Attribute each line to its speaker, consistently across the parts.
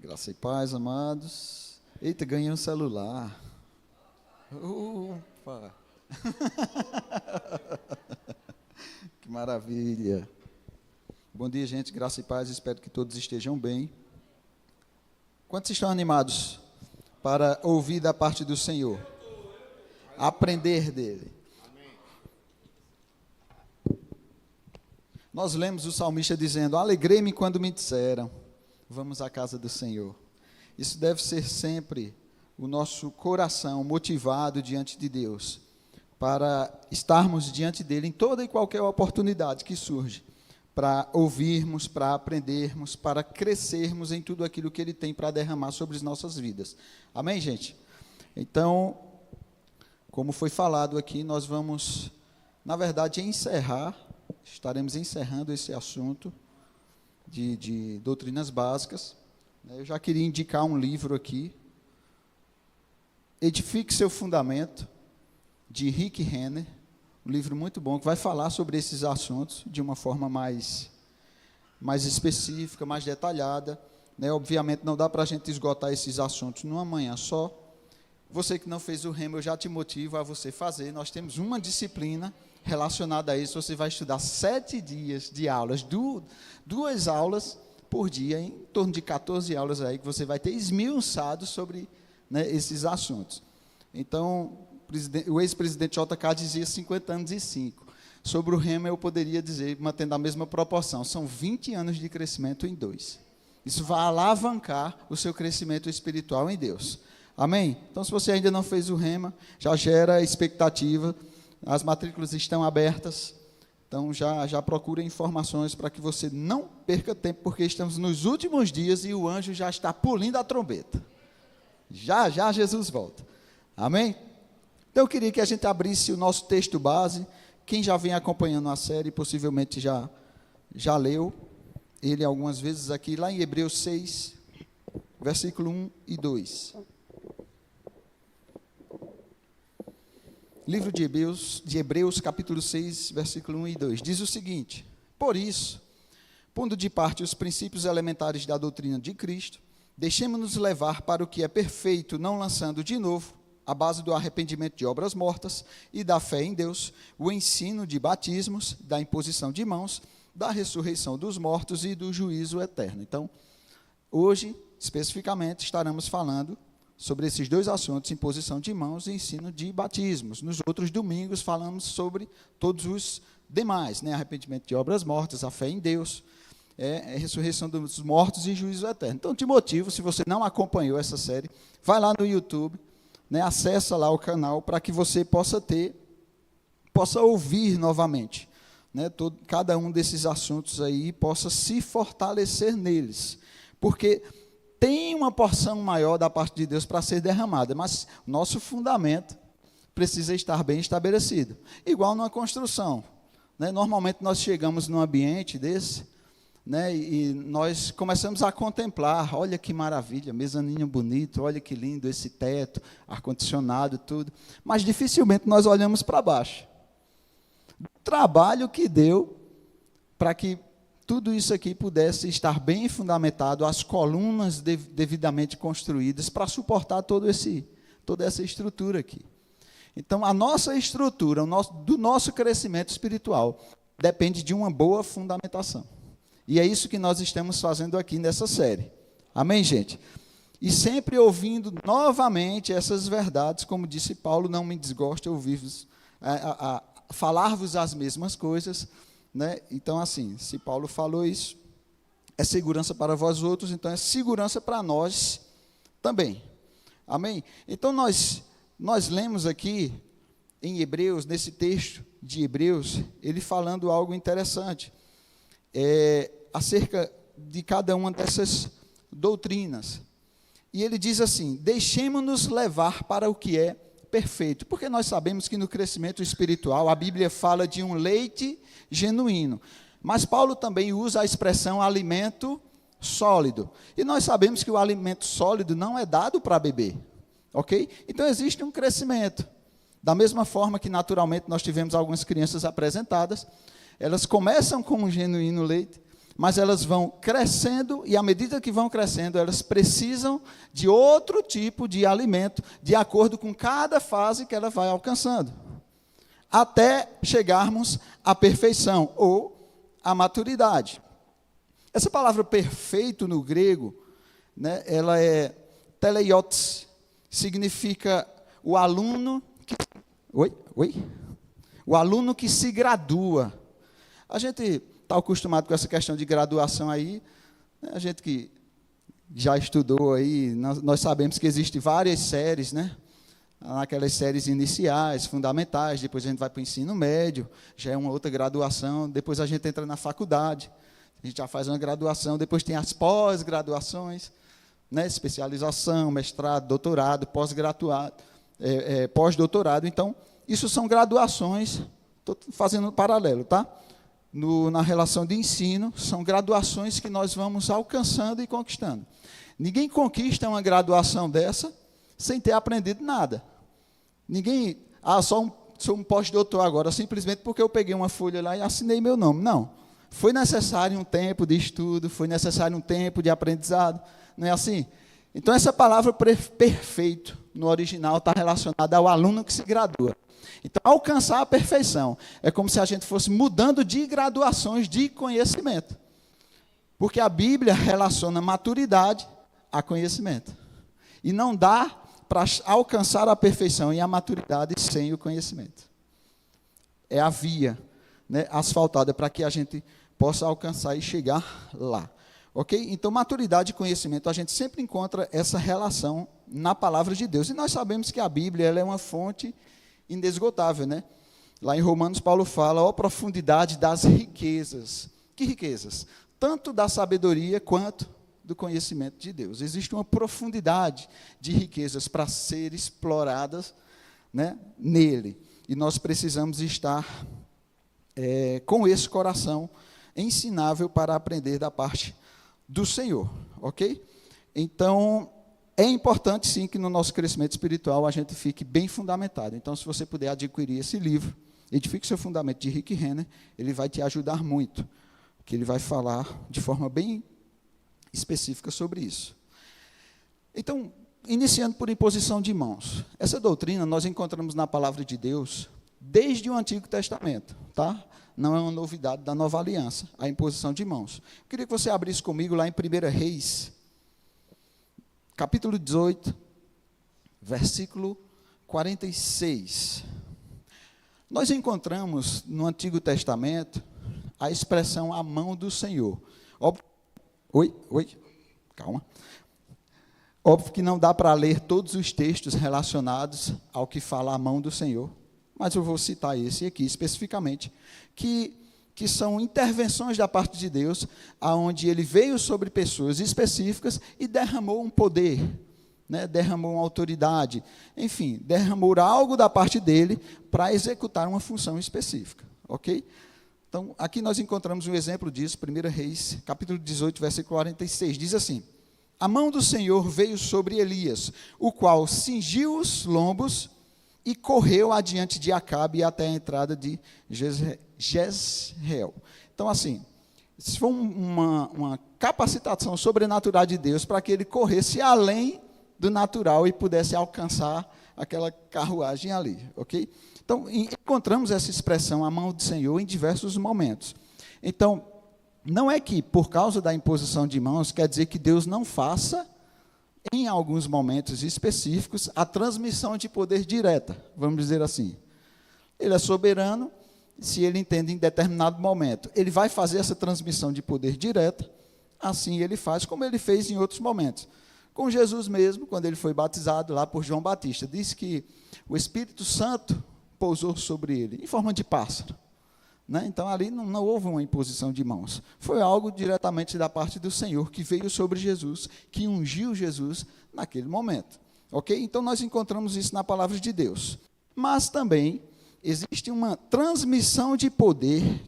Speaker 1: Graça e paz, amados. Eita, ganhei um celular. Ufa! Que maravilha. Bom dia, gente. Graça e paz. Espero que todos estejam bem. Quantos estão animados para ouvir da parte do Senhor? Aprender dele. Nós lemos o salmista dizendo: alegrei-me quando me disseram, vamos à casa do Senhor. Isso deve ser sempre o nosso coração motivado diante de Deus, para estarmos diante dele em toda e qualquer oportunidade que surge, para ouvirmos, para aprendermos, para crescermos em tudo aquilo que ele tem para derramar sobre as nossas vidas. Amém, gente? Então, como foi falado aqui, nós vamos, na verdade, estaremos encerrando esse assunto de doutrinas básicas. Eu já queria indicar um livro aqui, Edifique Seu Fundamento, de Rick Renner, um livro muito bom, que vai falar sobre esses assuntos de uma forma mais específica, mais detalhada. Obviamente, não dá para a gente esgotar esses assuntos numa manhã só. Você que não fez o rema, eu já te motivo a você fazer. Nós temos uma disciplina relacionada a isso. Você vai estudar 7 dias de aulas, 2 aulas por dia, em torno de 14 aulas aí, que você vai ter esmiuçado sobre esses assuntos. Então, o ex-presidente JK dizia 50 anos e 5. Sobre o rema, eu poderia dizer, mantendo a mesma proporção, são 20 anos de crescimento em 2. Isso vai alavancar o seu crescimento espiritual em Deus. Amém? Então, se você ainda não fez o rema, já gera expectativa, as matrículas estão abertas, então já procura informações para que você não perca tempo, porque estamos nos últimos dias e o anjo já está pulindo a trombeta. Já Jesus volta. Amém? Então, eu queria que a gente abrisse o nosso texto base. Quem já vem acompanhando a série, possivelmente já leu ele algumas vezes aqui, lá em Hebreus 6, versículo 1 e 2. Livro de Hebreus, capítulo 6, versículo 1 e 2. Diz o seguinte: por isso, pondo de parte os princípios elementares da doutrina de Cristo, deixemos-nos levar para o que é perfeito, não lançando de novo, à base do arrependimento de obras mortas e da fé em Deus, o ensino de batismos, da imposição de mãos, da ressurreição dos mortos e do juízo eterno. Então, hoje, especificamente, estaremos falando sobre esses 2 assuntos, imposição de mãos e ensino de batismos. Nos outros domingos, falamos sobre todos os demais, arrependimento de obras mortas, a fé em Deus, ressurreição dos mortos e juízo eterno. Então, te motivo, se você não acompanhou essa série, vai lá no YouTube, acessa lá o canal para que você possa ouvir novamente, cada um desses assuntos aí, possa se fortalecer neles, porque tem uma porção maior da parte de Deus para ser derramada, mas nosso fundamento precisa estar bem estabelecido, igual numa construção. Normalmente nós chegamos num ambiente desse, e nós começamos a contemplar, olha que maravilha, mezanino bonito, olha que lindo esse teto, ar-condicionado, tudo, mas dificilmente nós olhamos para baixo. O trabalho que deu para que tudo isso aqui pudesse estar bem fundamentado, as colunas devidamente construídas para suportar toda essa estrutura aqui. Então, a nossa estrutura, do nosso crescimento espiritual, depende de uma boa fundamentação. E é isso que nós estamos fazendo aqui nessa série. Amém, gente? E sempre ouvindo novamente essas verdades, como disse Paulo, não me desgosta ouvir-vos, falar-vos as mesmas coisas. Então, assim, se Paulo falou isso, é segurança para vós outros, então é segurança para nós também. Amém? Então, nós lemos aqui em Hebreus, nesse texto de Hebreus, ele falando algo interessante, acerca de cada uma dessas doutrinas. E ele diz assim: deixemos-nos levar para o que é perfeito, porque nós sabemos que no crescimento espiritual, a Bíblia fala de um leite genuíno, mas Paulo também usa a expressão alimento sólido, e nós sabemos que o alimento sólido não é dado para beber, ok? Então existe um crescimento, da mesma forma que naturalmente nós tivemos algumas crianças apresentadas, elas começam com um genuíno leite, mas elas vão crescendo, e à medida que vão crescendo, elas precisam de outro tipo de alimento, de acordo com cada fase que ela vai alcançando, até chegarmos à perfeição, ou à maturidade. Essa palavra perfeito no grego, né, ela é teleiotes, significa o aluno que... O aluno que se gradua. A gente está acostumado com essa questão de graduação aí, né? A gente que já estudou aí, nós sabemos que existem várias séries, né? Aquelas séries iniciais, fundamentais, depois a gente vai para o ensino médio, já é uma outra graduação, depois a gente entra na faculdade, a gente já faz uma graduação, depois tem as pós-graduações, né? Especialização, mestrado, doutorado, pós-doutorado. Então, isso são graduações, estou fazendo um paralelo, tá? Na relação de ensino, são graduações que nós vamos alcançando e conquistando. Ninguém conquista uma graduação dessa sem ter aprendido nada. Ninguém, sou um pós-doutor agora, simplesmente porque eu peguei uma folha lá e assinei meu nome. Não. Foi necessário um tempo de estudo, foi necessário um tempo de aprendizado. Não é assim? Então, essa palavra perfeito, no original, está relacionada ao aluno que se gradua. Então, alcançar a perfeição é como se a gente fosse mudando de graduações de conhecimento. Porque a Bíblia relaciona maturidade a conhecimento. E não dá para alcançar a perfeição e a maturidade sem o conhecimento. É a via, né, asfaltada para que a gente possa alcançar e chegar lá. Ok? Então, maturidade e conhecimento, a gente sempre encontra essa relação na palavra de Deus. E nós sabemos que a Bíblia ela é uma fonte inesgotável, né? Lá em Romanos, Paulo fala, ó profundidade das riquezas. Que riquezas? Tanto da sabedoria quanto do conhecimento de Deus. Existe uma profundidade de riquezas para ser exploradas, né, nele. E nós precisamos estar com esse coração ensinável para aprender da parte do Senhor, ok? Então, é importante, sim, que no nosso crescimento espiritual a gente fique bem fundamentado. Então, se você puder adquirir esse livro, Edifique Seu Fundamento, de Rick Renner, ele vai te ajudar muito, porque ele vai falar de forma bem específica sobre isso. Então, iniciando por imposição de mãos. Essa doutrina nós encontramos na palavra de Deus desde o Antigo Testamento, tá? Não é uma novidade da Nova Aliança, a imposição de mãos. Eu queria que você abrisse comigo lá em 1 Reis, capítulo 18, versículo 46. Nós encontramos no Antigo Testamento a expressão a mão do Senhor. Calma. Óbvio que não dá para ler todos os textos relacionados ao que fala a mão do Senhor, mas eu vou citar esse aqui especificamente, que são intervenções da parte de Deus, aonde ele veio sobre pessoas específicas e derramou um poder, né, derramou uma autoridade, enfim, derramou algo da parte dele para executar uma função específica, ok? Então, aqui nós encontramos um exemplo disso, 1 Reis, capítulo 18, versículo 46, diz assim, a mão do Senhor veio sobre Elias, o qual cingiu os lombos e correu adiante de Acabe até a entrada de Jezreel. Então, assim, isso foi uma capacitação sobrenatural de Deus para que ele corresse além do natural e pudesse alcançar aquela carruagem ali, ok? Então, encontramos essa expressão, a mão do Senhor, em diversos momentos. Então, não é que, por causa da imposição de mãos, quer dizer que Deus não faça, em alguns momentos específicos, a transmissão de poder direta, vamos dizer assim. Ele é soberano, se ele entende em determinado momento, ele vai fazer essa transmissão de poder direta, assim ele faz, como ele fez em outros momentos. Com Jesus mesmo, quando ele foi batizado lá por João Batista, diz que o Espírito Santo pousou sobre ele, em forma de pássaro. Né? Então, ali não houve uma imposição de mãos. Foi algo diretamente da parte do Senhor, que veio sobre Jesus, que ungiu Jesus naquele momento. Ok? Então, nós encontramos isso na palavra de Deus. Mas também existe uma transmissão de poder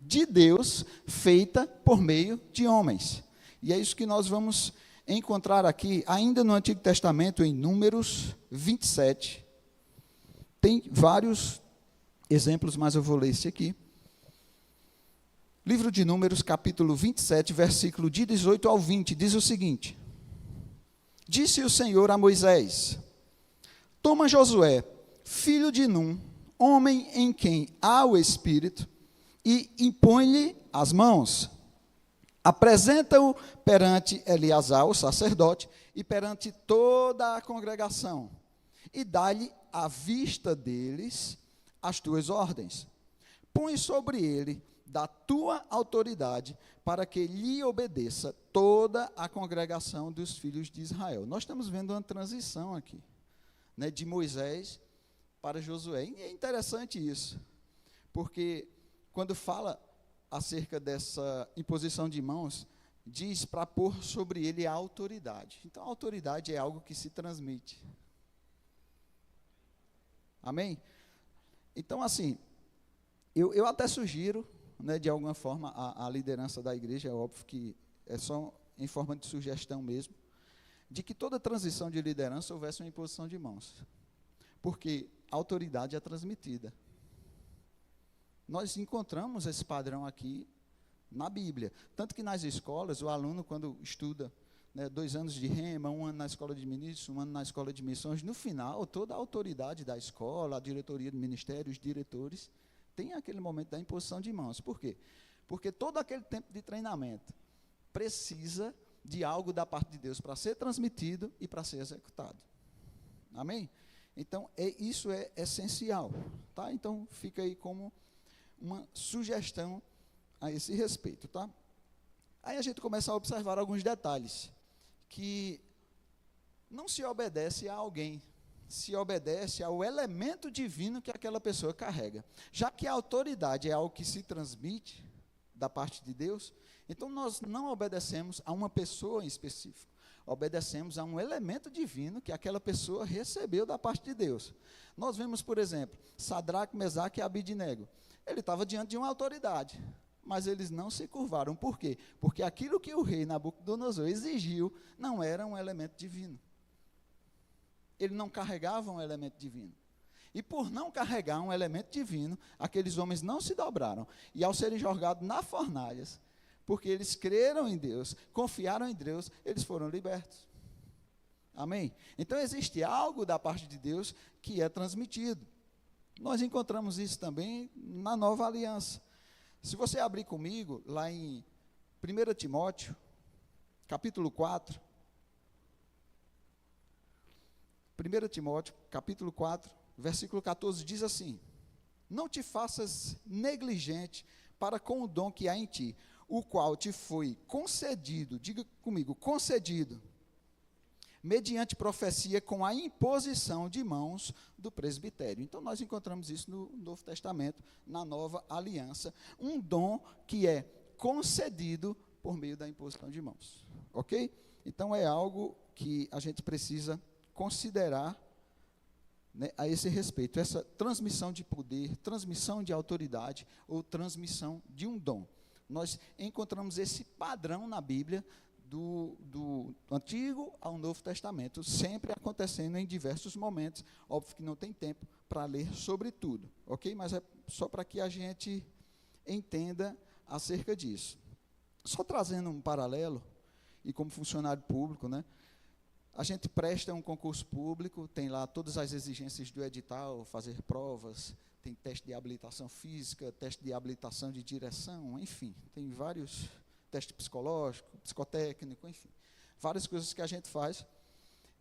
Speaker 1: de Deus feita por meio de homens. E é isso que nós vamos encontrar aqui, ainda no Antigo Testamento, em Números 27. Tem vários exemplos, mas eu vou ler esse aqui. Livro de Números, capítulo 27, versículo de 18 ao 20, diz o seguinte: Disse o Senhor a Moisés: Toma Josué, filho de Num, homem em quem há o Espírito, e impõe-lhe as mãos. Apresenta-o perante Eleazar, o sacerdote, e perante toda a congregação, e dá-lhe à vista deles as tuas ordens. Põe sobre ele da tua autoridade, para que lhe obedeça toda a congregação dos filhos de Israel. Nós estamos vendo uma transição aqui, né, de Moisés para Josué. E é interessante isso, porque quando fala acerca dessa imposição de mãos, diz para pôr sobre ele a autoridade. Então, a autoridade é algo que se transmite. Amém? Então, assim, eu até sugiro, né, de alguma forma, a liderança da igreja, é óbvio que é só em forma de sugestão mesmo, de que toda transição de liderança houvesse uma imposição de mãos. Porque a autoridade é transmitida. Nós encontramos esse padrão aqui na Bíblia. Tanto que nas escolas, o aluno, quando estuda, né, 2 anos de rema, 1 ano na escola de ministros, 1 ano na escola de missões, no final, toda a autoridade da escola, a diretoria do ministério, os diretores, tem aquele momento da imposição de mãos. Por quê? Porque todo aquele tempo de treinamento precisa de algo da parte de Deus para ser transmitido e para ser executado. Amém? Então, isso é essencial. Tá? Então, fica aí como uma sugestão a esse respeito, tá? Aí a gente começa a observar alguns detalhes, que não se obedece a alguém, se obedece ao elemento divino que aquela pessoa carrega. Já que a autoridade é algo que se transmite da parte de Deus, então nós não obedecemos a uma pessoa em específico, obedecemos a um elemento divino que aquela pessoa recebeu da parte de Deus. Nós vemos, por exemplo, Sadraque, Mesaque e Abidnego. Ele estava diante de uma autoridade, mas eles não se curvaram. Por quê? Porque aquilo que o rei Nabucodonosor exigiu não era um elemento divino. Ele não carregava um elemento divino. E por não carregar um elemento divino, aqueles homens não se dobraram. E ao serem jogados na fornalhas, porque eles creram em Deus, confiaram em Deus, eles foram libertos. Amém? Então existe algo da parte de Deus que é transmitido. Nós encontramos isso também na Nova Aliança. Se você abrir comigo, lá em 1 Timóteo, capítulo 4. 1 Timóteo, capítulo 4, versículo 14, diz assim: Não te faças negligente para com o dom que há em ti, o qual te foi concedido, diga comigo, concedido, mediante profecia com a imposição de mãos do presbitério. Então, nós encontramos isso no Novo Testamento, na Nova Aliança, um dom que é concedido por meio da imposição de mãos, ok? Então, é algo que a gente precisa considerar, né, a esse respeito, essa transmissão de poder, transmissão de autoridade ou transmissão de um dom. Nós encontramos esse padrão na Bíblia, do Antigo ao Novo Testamento, sempre acontecendo em diversos momentos. Óbvio que não tem tempo para ler sobre tudo, ok? Mas é só para que a gente entenda acerca disso. Só trazendo um paralelo, e como funcionário público, né? A gente presta um concurso público, tem lá todas as exigências do edital, fazer provas, tem teste de habilitação física, teste de habilitação de direção, enfim, tem vários teste psicológico, psicotécnico, enfim, várias coisas que a gente faz.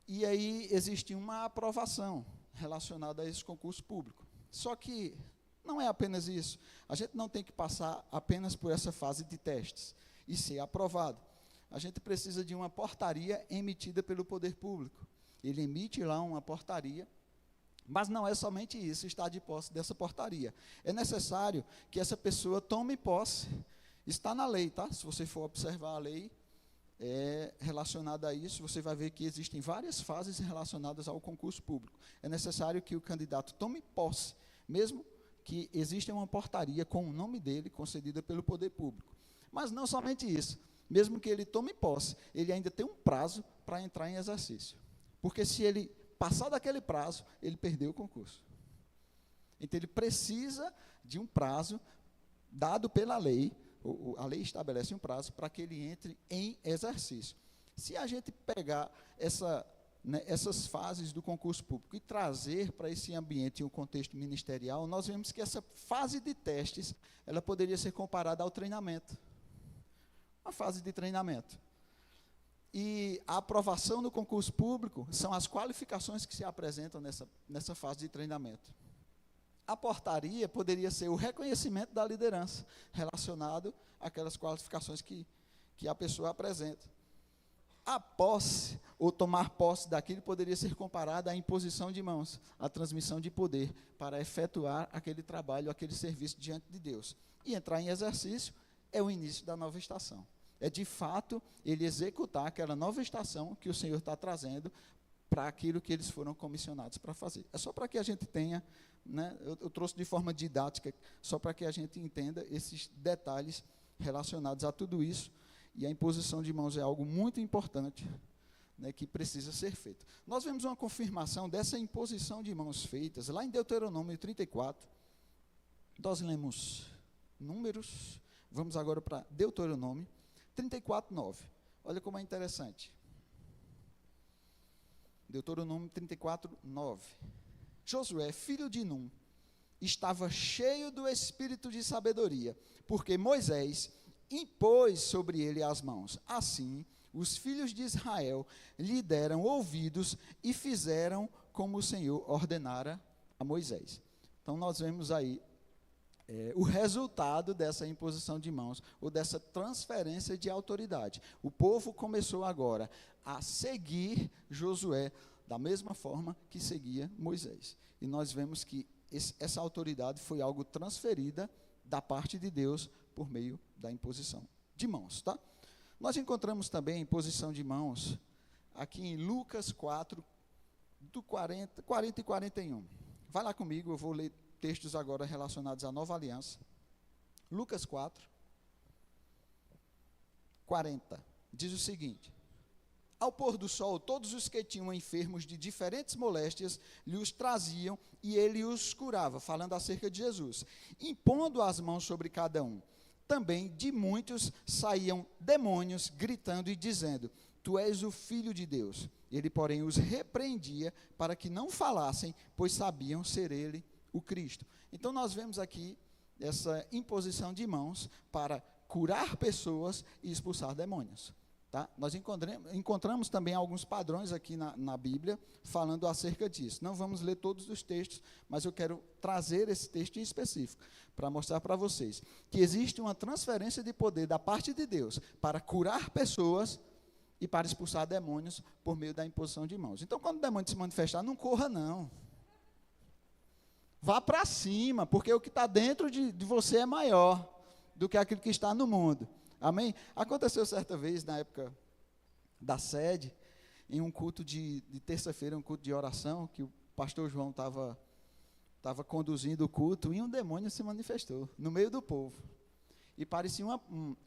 Speaker 1: E aí existe uma aprovação relacionada a esse concurso público. Só que não é apenas isso. A gente não tem que passar apenas por essa fase de testes e ser aprovado. A gente precisa de uma portaria emitida pelo poder público. Ele emite lá uma portaria, mas não é somente isso, estar de posse dessa portaria. É necessário que essa pessoa tome posse. Está na lei, tá? Se você for observar a lei relacionada a isso, você vai ver que existem várias fases relacionadas ao concurso público. É necessário que o candidato tome posse, mesmo que exista uma portaria com o nome dele, concedida pelo poder público. Mas não somente isso, mesmo que ele tome posse, ele ainda tem um prazo para entrar em exercício. Porque se ele passar daquele prazo, ele perdeu o concurso. Então, ele precisa de um prazo dado pela lei, a lei estabelece um prazo para que ele entre em exercício. Se a gente pegar essas fases do concurso público e trazer para esse ambiente um contexto ministerial, nós vemos que essa fase de testes, ela poderia ser comparada ao treinamento. Uma fase de treinamento. E a aprovação no concurso público são as qualificações que se apresentam nessa fase de treinamento. A portaria poderia ser o reconhecimento da liderança, relacionado àquelas qualificações que a pessoa apresenta. A posse, ou tomar posse daquilo, poderia ser comparada à imposição de mãos, à transmissão de poder, para efetuar aquele trabalho, aquele serviço diante de Deus. E entrar em exercício é o início da nova estação. É, de fato, ele executar aquela nova estação que o Senhor está trazendo para aquilo que eles foram comissionados para fazer. É só para que a gente tenha, né, eu trouxe de forma didática, só para que a gente entenda esses detalhes relacionados a tudo isso, e a imposição de mãos é algo muito importante, né, que precisa ser feito. Nós vemos uma confirmação dessa imposição de mãos feitas, lá em Deuteronômio 34, nós lemos Números, vamos agora para Deuteronômio 34, 9. Olha como é interessante. Deuteronômio 34, 9. Josué, filho de Num, estava cheio do espírito de sabedoria, porque Moisés impôs sobre ele as mãos. Assim, os filhos de Israel lhe deram ouvidos e fizeram como o Senhor ordenara a Moisés. Então, nós vemos aí o resultado dessa imposição de mãos, ou dessa transferência de autoridade. O povo começou agora a seguir Josué da mesma forma que seguia Moisés. E nós vemos que essa autoridade foi algo transferida da parte de Deus por meio da imposição de mãos. Tá? Nós encontramos também a imposição de mãos aqui em Lucas 4, do 40 e 41. Vai lá comigo, eu vou ler textos agora relacionados à nova aliança. Lucas 4, 40, diz o seguinte: ao pôr do sol, todos os que tinham enfermos de diferentes moléstias lhe os traziam e ele os curava, falando acerca de Jesus, impondo as mãos sobre cada um. Também de muitos saíam demônios, gritando e dizendo: tu és o Filho de Deus. Ele, porém, os repreendia para que não falassem, pois sabiam ser ele o Cristo. Então nós vemos aqui essa imposição de mãos para curar pessoas e expulsar demônios. Tá? Nós encontramos também alguns padrões aqui na Bíblia falando acerca disso. Não vamos ler todos os textos, mas eu quero trazer esse texto em específico para mostrar para vocês que existe uma transferência de poder da parte de Deus para curar pessoas e para expulsar demônios por meio da imposição de mãos. Então, quando o demônio se manifestar, não corra não. Vá para cima, porque o que está dentro de você é maior do que aquilo que está no mundo. Amém? Aconteceu certa vez, na época da sede, em um culto de terça-feira, um culto de oração, que o pastor João estava conduzindo o culto, e um demônio se manifestou no meio do povo. E parecia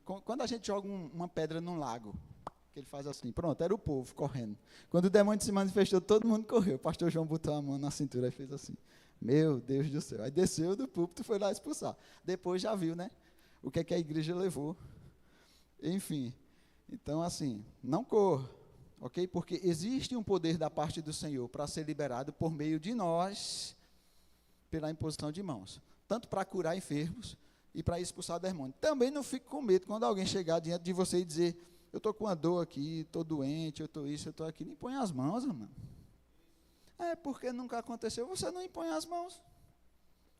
Speaker 1: quando a gente joga uma pedra num lago, que ele faz assim, pronto, era o povo correndo. Quando o demônio se manifestou, todo mundo correu. O pastor João botou a mão na cintura e fez assim: meu Deus do céu. Aí desceu do púlpito e foi lá expulsar. Depois já viu, né? O que é que a igreja levou. Enfim, então assim, não corra, ok? Porque existe um poder da parte do Senhor para ser liberado por meio de nós, pela imposição de mãos, tanto para curar enfermos e para expulsar demônios. Também não fique com medo quando alguém chegar diante de você e dizer: eu estou com uma dor aqui, estou doente, eu estou isso, eu estou aquilo. Impõe as mãos, irmão. É porque nunca aconteceu, você não impõe as mãos.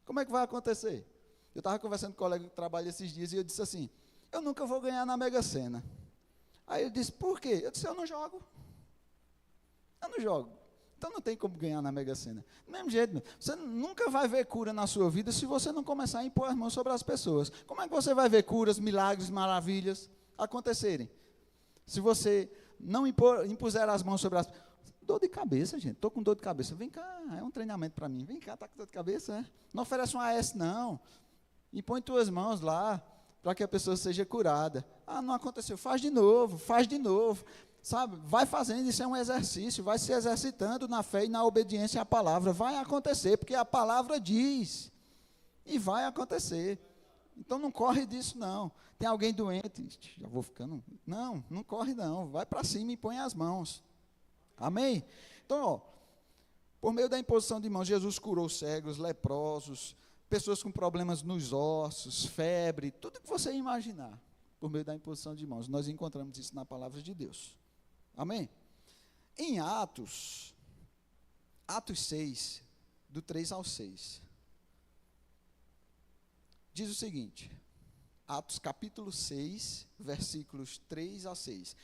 Speaker 1: Como é que vai acontecer? Eu estava conversando com um colega que trabalha esses dias e eu disse assim: eu nunca vou ganhar na Mega Sena. Aí ele disse: por quê? Eu disse: eu não jogo. Eu não jogo. Então não tem como ganhar na Mega Sena. Do mesmo jeito, você nunca vai ver cura na sua vida se você não começar a impor as mãos sobre as pessoas. Como é que você vai ver curas, milagres, maravilhas acontecerem? Se você não impuser as mãos sobre as pessoas. Dor de cabeça, gente. Estou com dor de cabeça. Vem cá, é um treinamento para mim. Vem cá, está com dor de cabeça? É? Não oferece um AS, não. Impõe tuas mãos lá, para que a pessoa seja curada. Ah, não aconteceu, faz de novo, sabe, vai fazendo, isso é um exercício, vai se exercitando na fé e na obediência à palavra, vai acontecer, porque a palavra diz, e vai acontecer, Então não corre disso, não. Tem alguém doente, já vou ficando. Não, não corre, não. Vai para cima e põe as mãos. Amém? Então, ó, por meio da imposição de mãos, Jesus curou cegos, leprosos, pessoas com problemas nos ossos, febre, tudo que você imaginar. Por meio da imposição de mãos. Nós encontramos isso na palavra de Deus. Amém? Em Atos 6, do 3 ao 6, diz o seguinte, Atos capítulo 6, versículos 3 a 6.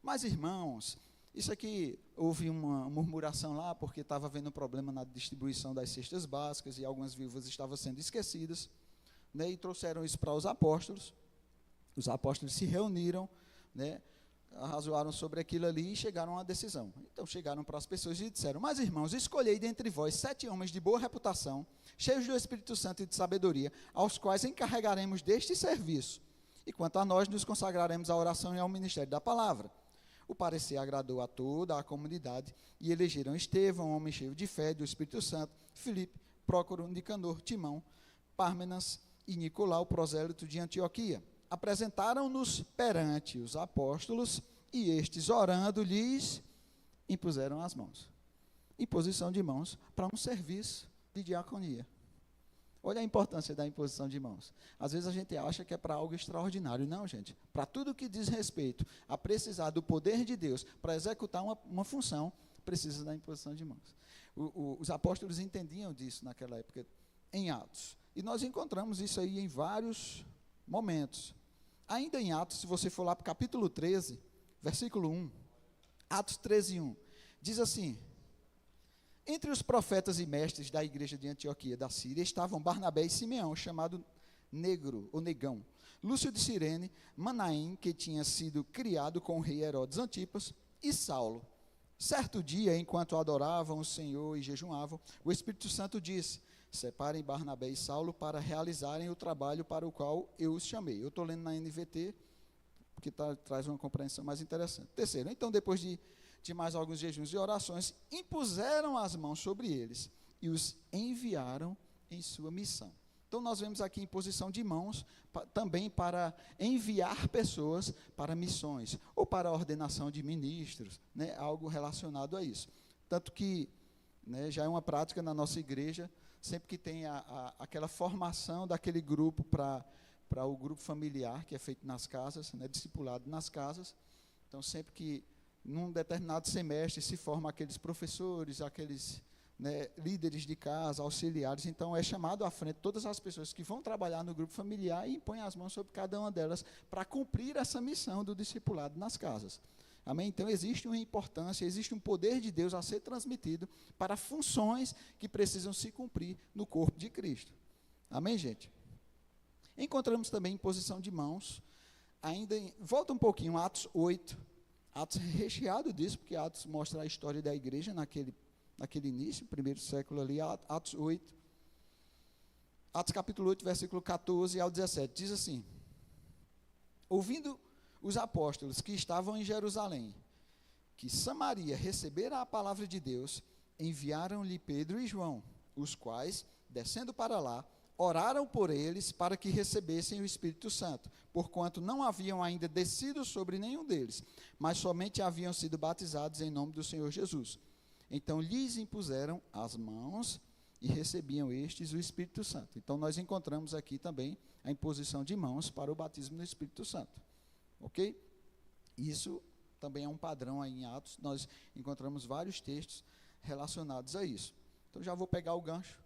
Speaker 1: Mas, irmãos, isso aqui, houve uma murmuração lá, porque estava havendo um problema na distribuição das cestas básicas, e algumas viúvas estavam sendo esquecidas, né, e trouxeram isso para os apóstolos se reuniram, né, arrazoaram sobre aquilo ali e chegaram a uma decisão. Então chegaram para as pessoas e disseram: mas irmãos, escolhei dentre vós 7 homens de boa reputação, cheios do Espírito Santo e de sabedoria, aos quais encarregaremos deste serviço. E quanto a nós, nos consagraremos à oração e ao ministério da palavra. O parecer agradou a toda a comunidade, e elegeram Estevão, homem cheio de fé, do Espírito Santo, Filipe, Prócoro, Nicanor, Timão, Pármenas e Nicolau, prosélito de Antioquia. Apresentaram-nos perante os apóstolos, e estes, orando, lhes impuseram as mãos. Imposição de mãos para um serviço de diaconia. Olha a importância da imposição de mãos. Às vezes a gente acha que é para algo extraordinário. Não, gente. Para tudo que diz respeito a precisar do poder de Deus para executar uma função, precisa da imposição de mãos. Os apóstolos entendiam disso naquela época, em Atos. E nós encontramos isso aí em vários momentos. Ainda em Atos, se você for lá para o capítulo 13, versículo 1, Atos 13, 1, diz assim: entre os profetas e mestres da igreja de Antioquia da Síria estavam Barnabé e Simeão, chamado Negro, ou Negão, Lúcio de Cirene, Manaém, que tinha sido criado com o rei Herodes Antipas, e Saulo. Certo dia, enquanto adoravam o Senhor e jejuavam, o Espírito Santo disse: separem Barnabé e Saulo para realizarem o trabalho para o qual eu os chamei. Eu estou lendo na NVT, que traz uma compreensão mais interessante. Terceiro, então, depois de mais alguns jejuns e orações, impuseram as mãos sobre eles e os enviaram em sua missão. Então, nós vemos aqui imposição de mãos também para enviar pessoas para missões, ou para a ordenação de ministros, né, algo relacionado a isso. Tanto que, né, já é uma prática na nossa igreja, sempre que tem aquela formação daquele grupo para o grupo familiar, que é feito nas casas, né, discipulado nas casas. Então, sempre que, num determinado semestre, se formam aqueles professores, aqueles, né, líderes de casa, auxiliares, então é chamado à frente todas as pessoas que vão trabalhar no grupo familiar e impõem as mãos sobre cada uma delas para cumprir essa missão do discipulado nas casas. Amém? Então existe uma importância, existe um poder de Deus a ser transmitido para funções que precisam se cumprir no corpo de Cristo. Amém, gente? Encontramos também imposição de mãos, volta um pouquinho, Atos 8, Atos recheado disso, porque Atos mostra a história da igreja naquele início, primeiro século ali, Atos 8, Atos capítulo 8, versículo 14 ao 17, diz assim: ouvindo os apóstolos que estavam em Jerusalém, que Samaria recebera a palavra de Deus, enviaram-lhe Pedro e João, os quais, descendo para lá, oraram por eles para que recebessem o Espírito Santo, porquanto não haviam ainda descido sobre nenhum deles, mas somente haviam sido batizados em nome do Senhor Jesus. Então lhes impuseram as mãos e recebiam estes o Espírito Santo. Então nós encontramos aqui também a imposição de mãos para o batismo no Espírito Santo. Ok? Isso também é um padrão aí em Atos, nós encontramos vários textos relacionados a isso. Então já vou pegar o gancho,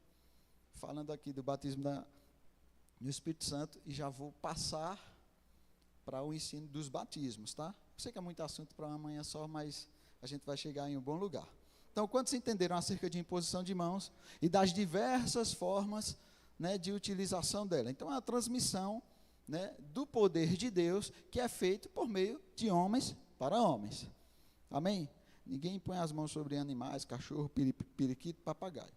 Speaker 1: falando aqui do batismo no Espírito Santo, e já vou passar para o ensino dos batismos, tá? Sei que é muito assunto para uma manhã só, mas a gente vai chegar em um bom lugar. Então, quantos entenderam acerca de imposição de mãos e das diversas formas, né, de utilização dela? Então, é a transmissão, né, do poder de Deus, que é feito por meio de homens para homens. Amém? Ninguém põe as mãos sobre animais, cachorro, periquito, papagaio.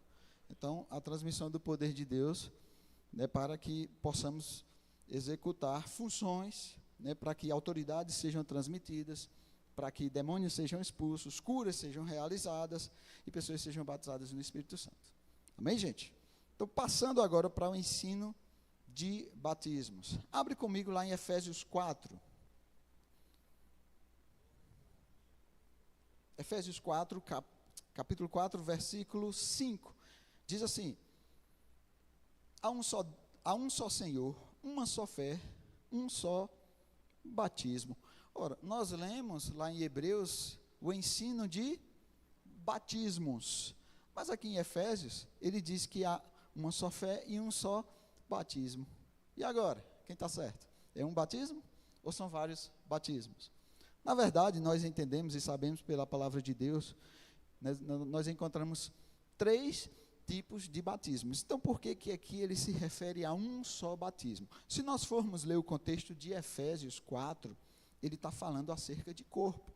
Speaker 1: Então, a transmissão do poder de Deus, né, para que possamos executar funções, né, para que autoridades sejam transmitidas, para que demônios sejam expulsos, curas sejam realizadas e pessoas sejam batizadas no Espírito Santo. Amém, gente? Então, passando agora para o ensino de batismos. Abre comigo lá em Efésios 4. Efésios 4, capítulo 4, versículo 5. Diz assim: há um só Senhor, uma só fé, um só batismo. Ora, nós lemos lá em Hebreus o ensino de batismos. Mas aqui em Efésios, ele diz que há uma só fé e um só batismo. E agora, quem está certo? É um batismo ou são vários batismos? Na verdade, nós entendemos e sabemos pela palavra de Deus, nós encontramos 3 tipos de batismos. Então, por que aqui ele se refere a um só batismo? Se nós formos ler o contexto de Efésios 4, ele está falando acerca de corpo.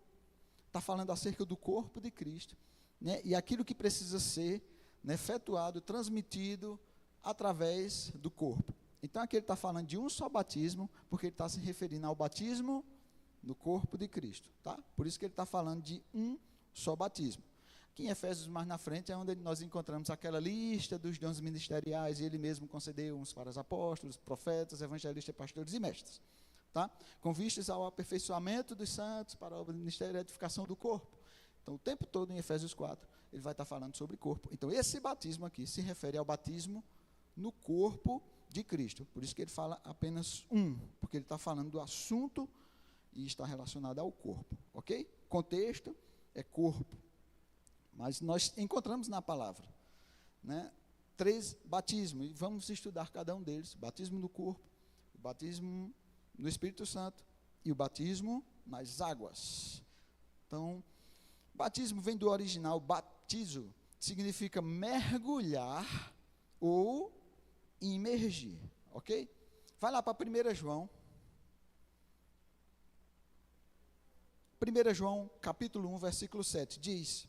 Speaker 1: Está falando acerca do corpo de Cristo, né? E aquilo que precisa ser, né, efetuado, transmitido através do corpo. Então, aqui ele está falando de um só batismo, porque ele está se referindo ao batismo no corpo de Cristo, tá? Por isso que ele está falando de um só batismo. Aqui em Efésios, mais na frente, é onde nós encontramos aquela lista dos dons ministeriais, e ele mesmo concedeu uns para os apóstolos, profetas, evangelistas, pastores e mestres, tá? Com vistas ao aperfeiçoamento dos santos, para o ministério e a edificação do corpo. Então, o tempo todo em Efésios 4, ele vai estar falando sobre corpo. Então, esse batismo aqui se refere ao batismo no corpo de Cristo. Por isso que ele fala apenas um, porque ele está falando do assunto e está relacionado ao corpo, ok? Contexto é corpo. Mas nós encontramos na palavra, né, 3 batismos, e vamos estudar cada um deles: batismo no corpo, o batismo no Espírito Santo e o batismo nas águas. Então, batismo vem do original batizo, significa mergulhar ou imergir, ok? Vai lá para 1 João. 1 João, capítulo 1, versículo 7, diz: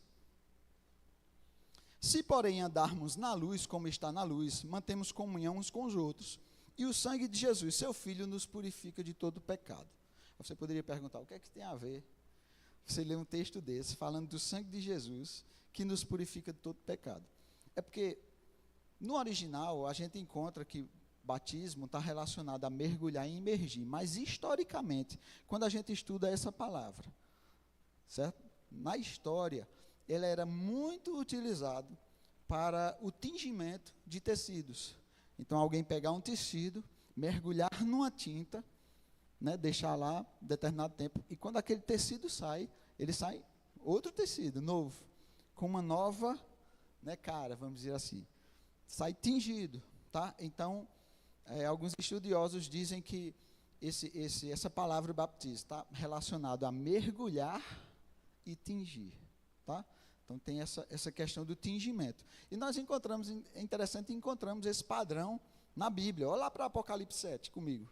Speaker 1: se, porém, andarmos na luz, como está na luz, mantemos comunhão uns com os outros, e o sangue de Jesus, seu Filho, nos purifica de todo pecado. Você poderia perguntar, o que é que tem a ver você ler um texto desse, falando do sangue de Jesus, que nos purifica de todo pecado? É porque, no original, a gente encontra que batismo está relacionado a mergulhar e imergir, mas, historicamente, quando a gente estuda essa palavra, certo? Na história, ele era muito utilizado para o tingimento de tecidos. Então, alguém pegar um tecido, mergulhar numa tinta, né, deixar lá um determinado tempo, e quando aquele tecido sai, ele sai outro tecido, novo, com uma nova, né, cara, vamos dizer assim, sai tingido, tá? Então, alguns estudiosos dizem que essa palavra batismo está relacionado a mergulhar e tingir, tá? Então, tem essa questão do tingimento. E nós encontramos, é interessante, encontramos esse padrão na Bíblia. Olha lá para Apocalipse 7 comigo.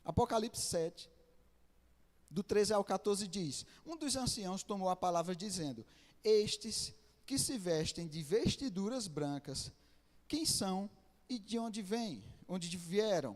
Speaker 1: Apocalipse 7, do 13 ao 14, diz: um dos anciãos tomou a palavra dizendo: estes que se vestem de vestiduras brancas, quem são e de onde vêm? Onde vieram?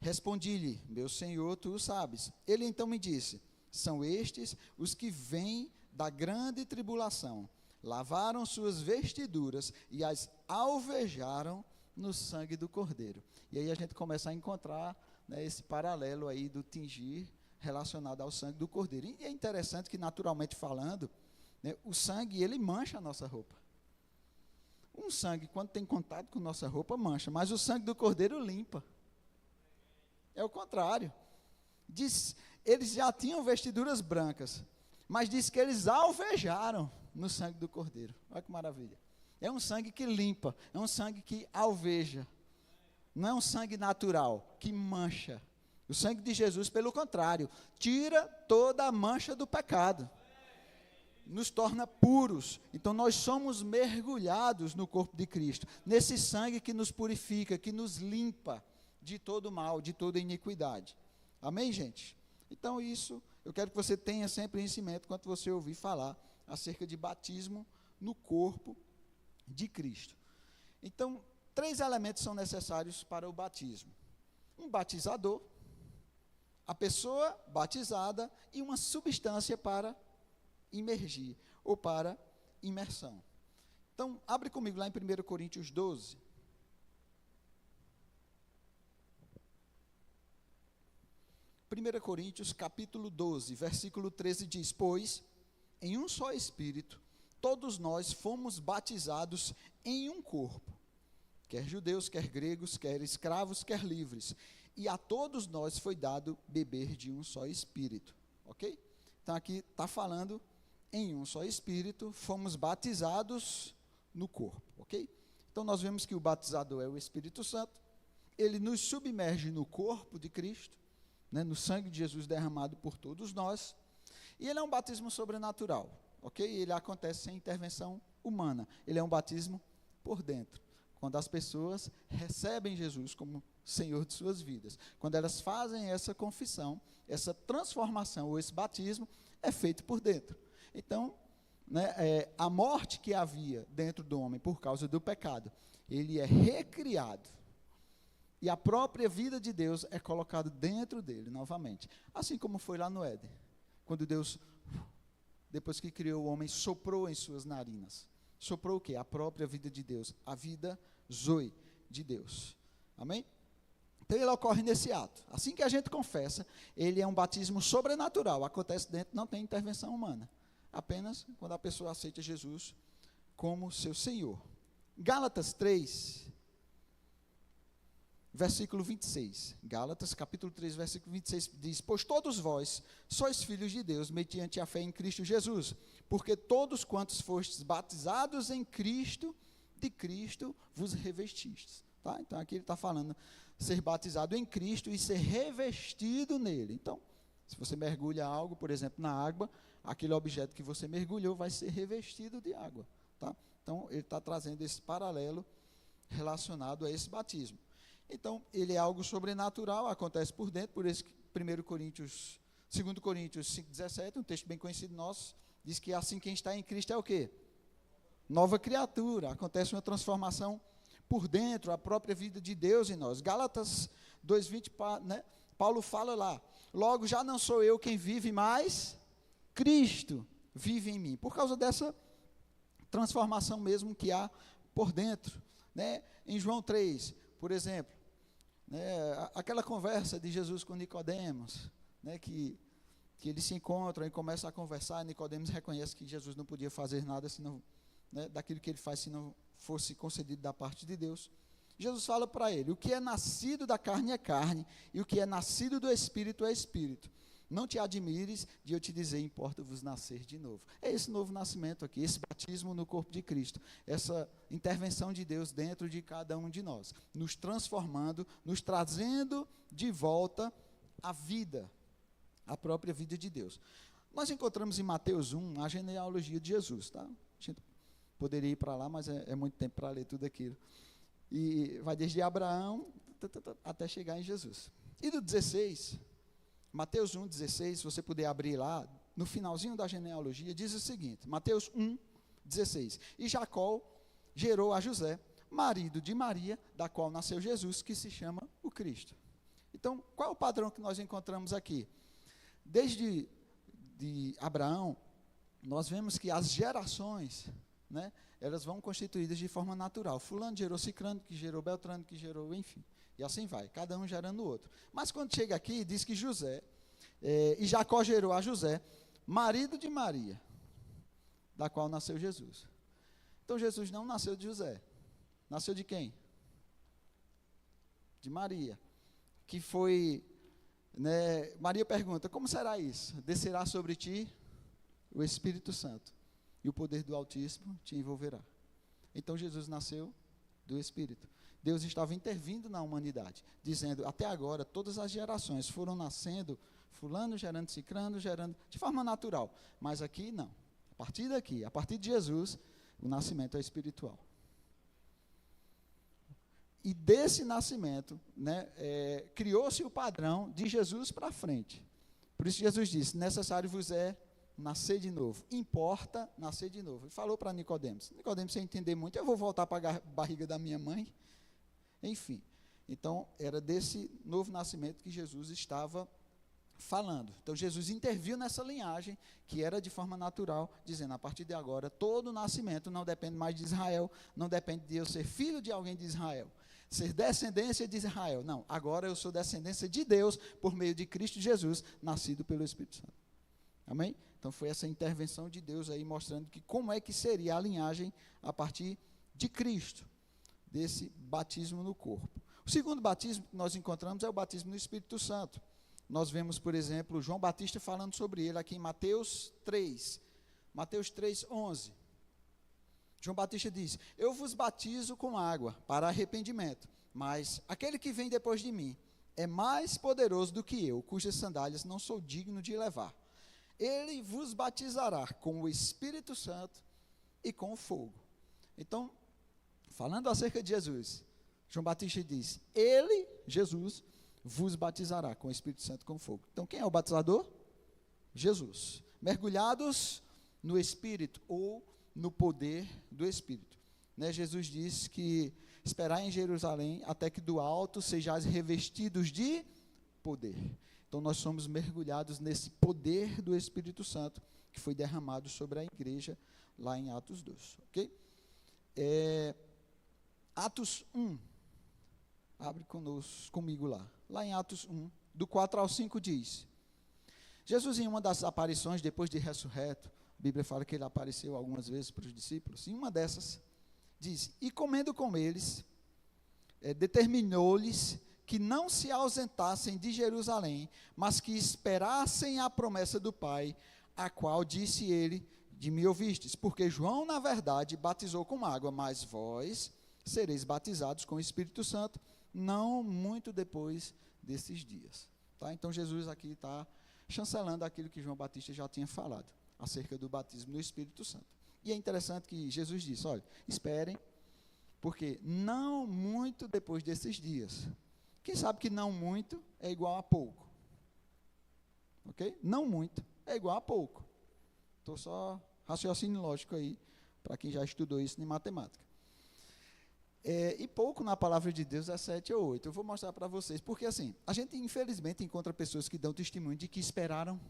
Speaker 1: Respondi-lhe: meu Senhor, tu o sabes. Ele então me disse: são estes os que vêm da grande tribulação, lavaram suas vestiduras e as alvejaram no sangue do Cordeiro. E aí a gente começa a encontrar, né, esse paralelo aí do tingir relacionado ao sangue do Cordeiro. E é interessante que, naturalmente falando, né, o sangue, ele mancha a nossa roupa. Um sangue, quando tem contato com nossa roupa, mancha, mas o sangue do Cordeiro limpa. É o contrário. Diz, eles já tinham vestiduras brancas, mas diz que eles alvejaram no sangue do Cordeiro. Olha que maravilha. É um sangue que limpa, é um sangue que alveja. Não é um sangue natural, que mancha. O sangue de Jesus, pelo contrário, tira toda a mancha do pecado. Nos torna puros. Então, nós somos mergulhados no corpo de Cristo, nesse sangue que nos purifica, que nos limpa de todo mal, de toda iniquidade. Amém, gente? Então, isso, eu quero que você tenha sempre isso em mente quando você ouvir falar acerca de batismo no corpo de Cristo. Então, 3 elementos são necessários para o batismo: um batizador, a pessoa batizada e uma substância para imergir ou para imersão. Então, abre comigo lá em 1 Coríntios 12. 1 Coríntios capítulo 12, versículo 13 diz: pois em um só Espírito todos nós fomos batizados em um corpo, quer judeus, quer gregos, quer escravos, quer livres, e a todos nós foi dado beber de um só Espírito, ok? Então aqui está falando em um só Espírito, fomos batizados no corpo, ok? Então nós vemos que o batizador é o Espírito Santo, ele nos submerge no corpo de Cristo, né, no sangue de Jesus derramado por todos nós, e ele é um batismo sobrenatural, ok? Ele acontece sem intervenção humana, ele é um batismo por dentro, quando as pessoas recebem Jesus como Senhor de suas vidas, quando elas fazem essa confissão, essa transformação, ou esse batismo, é feito por dentro. Então, né, a morte que havia dentro do homem por causa do pecado, ele é recriado, e a própria vida de Deus é colocada dentro dele novamente, assim como foi lá no Éden, quando Deus, depois que criou o homem, soprou em suas narinas. Soprou o quê? A própria vida de Deus, a vida Zoe de Deus. Amém? Então ele ocorre nesse ato. Assim que a gente confessa, ele é um batismo sobrenatural, acontece dentro, não tem intervenção humana, apenas quando a pessoa aceita Jesus como seu Senhor. Gálatas 3, versículo 26. Gálatas, capítulo 3, versículo 26, diz: pois todos vós sois filhos de Deus, mediante a fé em Cristo Jesus, porque todos quantos fostes batizados em Cristo, de Cristo vos revestistes. Tá? Então aqui ele está falando ser batizado em Cristo e ser revestido nele. Então, se você mergulha algo, por exemplo, na água, aquele objeto que você mergulhou vai ser revestido de água. Tá? Então, ele está trazendo esse paralelo relacionado a esse batismo. Então, ele é algo sobrenatural, acontece por dentro, por isso que 2 Coríntios 5,17, um texto bem conhecido nosso, diz que assim quem está em Cristo é o quê? Nova criatura, acontece uma transformação por dentro, a própria vida de Deus em nós. Gálatas 2,20, né? Paulo fala lá: logo já não sou eu quem vive, mas Cristo vive em mim, por causa dessa transformação mesmo que há por dentro, né? Em João 3, por exemplo, né, aquela conversa de Jesus com Nicodemos, né, que eles se encontram e começam a conversar, Nicodemos reconhece que Jesus não podia fazer nada senão, né, daquilo que ele faz se não fosse concedido da parte de Deus. Jesus fala para ele: o que é nascido da carne é carne, e o que é nascido do Espírito é Espírito. Não te admires de eu te dizer, importa-vos nascer de novo. É esse novo nascimento aqui, esse batismo no corpo de Cristo, essa intervenção de Deus dentro de cada um de nós, nos transformando, nos trazendo de volta a vida, a própria vida de Deus. Nós encontramos em Mateus 1 a genealogia de Jesus, tá? A gente poderia ir para lá, mas é muito tempo para ler tudo aquilo. E vai desde Abraão até chegar em Jesus. E do 16... Mateus 1,16, se você puder abrir lá, no finalzinho da genealogia, diz o seguinte, Mateus 1,16, e Jacó gerou a José, marido de Maria, da qual nasceu Jesus, que se chama o Cristo. Então, qual é o padrão que nós encontramos aqui? Desde de Abraão, nós vemos que as gerações, né, elas vão constituídas de forma natural. Fulano gerou Cicrano, que gerou Beltrano, que gerou, enfim. E assim vai, cada um gerando o outro. Mas quando chega aqui, diz que José, e Jacó gerou a José, marido de Maria, da qual nasceu Jesus. Então Jesus não nasceu de José. Nasceu de quem? De Maria. Que foi, né, Maria pergunta: como será isso? Descerá sobre ti o Espírito Santo, e o poder do Altíssimo te envolverá. Então Jesus nasceu do Espírito. Deus estava intervindo na humanidade, dizendo: até agora todas as gerações foram nascendo, fulano gerando cicrano, gerando de forma natural, mas aqui não. A partir daqui, a partir de Jesus, o nascimento é espiritual. E desse nascimento, né, criou-se o padrão de Jesus para frente. Por isso Jesus disse: necessário vos é nascer de novo, importa nascer de novo. Ele falou para Nicodemos, sem entender muito: eu vou voltar para a barriga da minha mãe? Enfim, então era desse novo nascimento que Jesus estava falando. Então Jesus interviu nessa linhagem que era de forma natural, dizendo: a partir de agora todo nascimento não depende mais de Israel, não depende de eu ser filho de alguém de Israel. ser descendência de Israel. Não, agora eu sou descendência de Deus por meio de Cristo Jesus, nascido pelo Espírito Santo. Amém? Então foi essa intervenção de Deus aí mostrando que como é que seria a linhagem a partir de Cristo, desse batismo no corpo. O segundo batismo que nós encontramos é o batismo no Espírito Santo. Nós vemos, por exemplo, João Batista falando sobre ele aqui em Mateus 3, Mateus 3:11. João Batista diz: eu vos batizo com água para arrependimento, mas aquele que vem depois de mim é mais poderoso do que eu, cujas sandálias não sou digno de levar. Ele vos batizará com o Espírito Santo e com o fogo. Então, falando acerca de Jesus, João Batista diz: ele, Jesus, vos batizará com o Espírito Santo e com fogo. Então, quem é o batizador? Jesus. Mergulhados no Espírito ou no poder do Espírito. Né? Jesus diz que esperai em Jerusalém até que do alto sejais revestidos de poder. Então, nós somos mergulhados nesse poder do Espírito Santo que foi derramado sobre a igreja lá em Atos 2. Ok? Atos 1. Abre comigo lá. Lá em Atos 1, do 4 ao 5 diz: Jesus, em uma das aparições, depois de ressurreto, a Bíblia fala que ele apareceu algumas vezes para os discípulos, em uma dessas, diz: e comendo com eles, determinou-lhes que não se ausentassem de Jerusalém, mas que esperassem a promessa do Pai, a qual disse ele: de mim ouvistes, porque João, na verdade, batizou com água, mas vós sereis batizados com o Espírito Santo, não muito depois desses dias. Tá? Então, Jesus aqui está chancelando aquilo que João Batista já tinha falado, acerca do batismo no Espírito Santo. E é interessante que Jesus disse: olha, esperem, porque não muito depois desses dias. Quem sabe que não muito é igual a pouco? Ok? Não muito é igual a pouco. Estou só raciocínio lógico aí, para quem já estudou isso em matemática. E pouco na palavra de Deus é 7 ou 8. Eu vou mostrar para vocês, porque assim, a gente infelizmente encontra pessoas que dão testemunho de que esperaram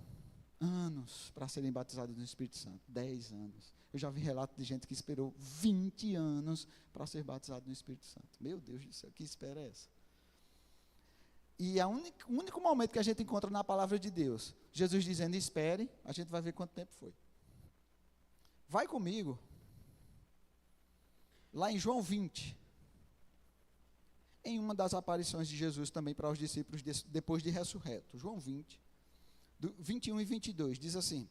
Speaker 1: anos para serem batizados no Espírito Santo, 10 anos. Eu já vi relato de gente que esperou 20 anos para ser batizado no Espírito Santo. Meu Deus do céu, que espera é essa? E o único momento que a gente encontra na palavra de Deus, Jesus dizendo: espere, a gente vai ver quanto tempo foi. Vai comigo, lá em João 20, em uma das aparições de Jesus também para os discípulos depois de ressurreto. João 20, 21 e 22, diz assim: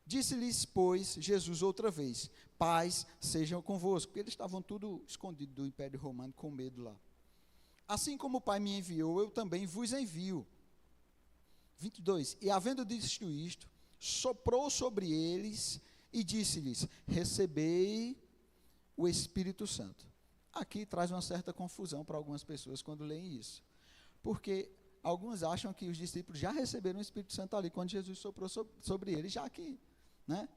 Speaker 1: disse-lhes, pois, Jesus outra vez: paz sejam convosco, porque eles estavam tudo escondidos do Império Romano, com medo lá. Assim como o Pai me enviou, eu também vos envio. 22, e havendo dito isto, soprou sobre eles e disse-lhes: recebei o Espírito Santo. Aqui traz uma certa confusão para algumas pessoas quando leem isso, porque alguns acham que os discípulos já receberam o Espírito Santo ali, quando Jesus soprou sobre eles, já que, né,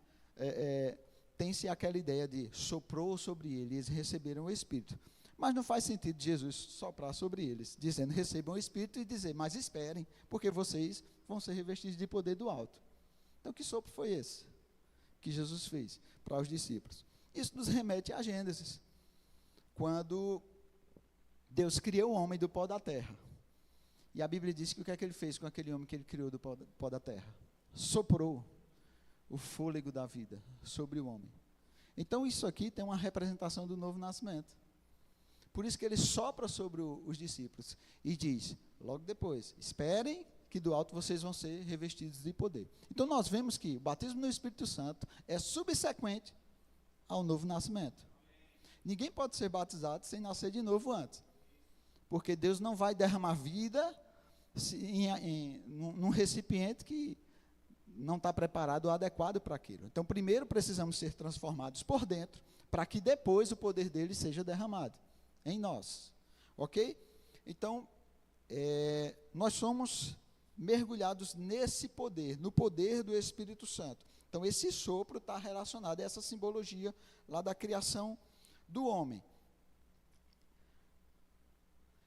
Speaker 1: tem-se aquela ideia de soprou sobre eles, eles receberam o Espírito. Mas não faz sentido Jesus soprar sobre eles, dizendo: recebam o Espírito, e dizer: mas esperem, porque vocês vão ser revestidos de poder do alto. Então, que sopro foi esse que Jesus fez para os discípulos? Isso nos remete a Gênesis, quando Deus criou o homem do pó da terra. E a Bíblia diz que o que é que ele fez com aquele homem que ele criou do pó da terra? Soprou o fôlego da vida sobre o homem. Então, isso aqui tem uma representação do novo nascimento. Por isso que ele sopra sobre os discípulos e diz, logo depois: esperem que do alto vocês vão ser revestidos de poder. Então nós vemos que o batismo no Espírito Santo é subsequente ao novo nascimento. Ninguém pode ser batizado sem nascer de novo antes, porque Deus não vai derramar vida num recipiente que não está preparado ou adequado para aquilo. Então, primeiro precisamos ser transformados por dentro, para que depois o poder dele seja derramado em nós, ok? Então, nós somos mergulhados nesse poder, no poder do Espírito Santo. Então, esse sopro está relacionado a essa simbologia lá da criação do homem.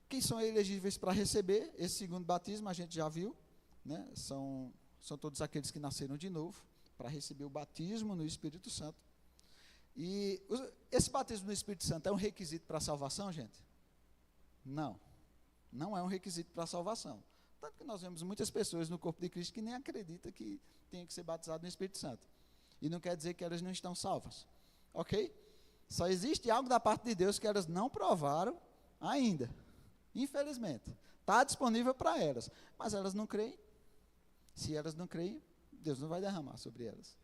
Speaker 1: Quem são elegíveis para receber esse segundo batismo? A gente já viu, né? São todos aqueles que nasceram de novo, para receber o batismo no Espírito Santo. E esse batismo no Espírito Santo é um requisito para a salvação, gente? Não. Não é um requisito para a salvação. Tanto que nós vemos muitas pessoas no corpo de Cristo que nem acreditam que tem que ser batizado no Espírito Santo. E não quer dizer que elas não estão salvas. Ok? Só existe algo da parte de Deus que elas não provaram ainda. Infelizmente. Está disponível para elas. Mas elas não creem. Se elas não creem, Deus não vai derramar sobre elas.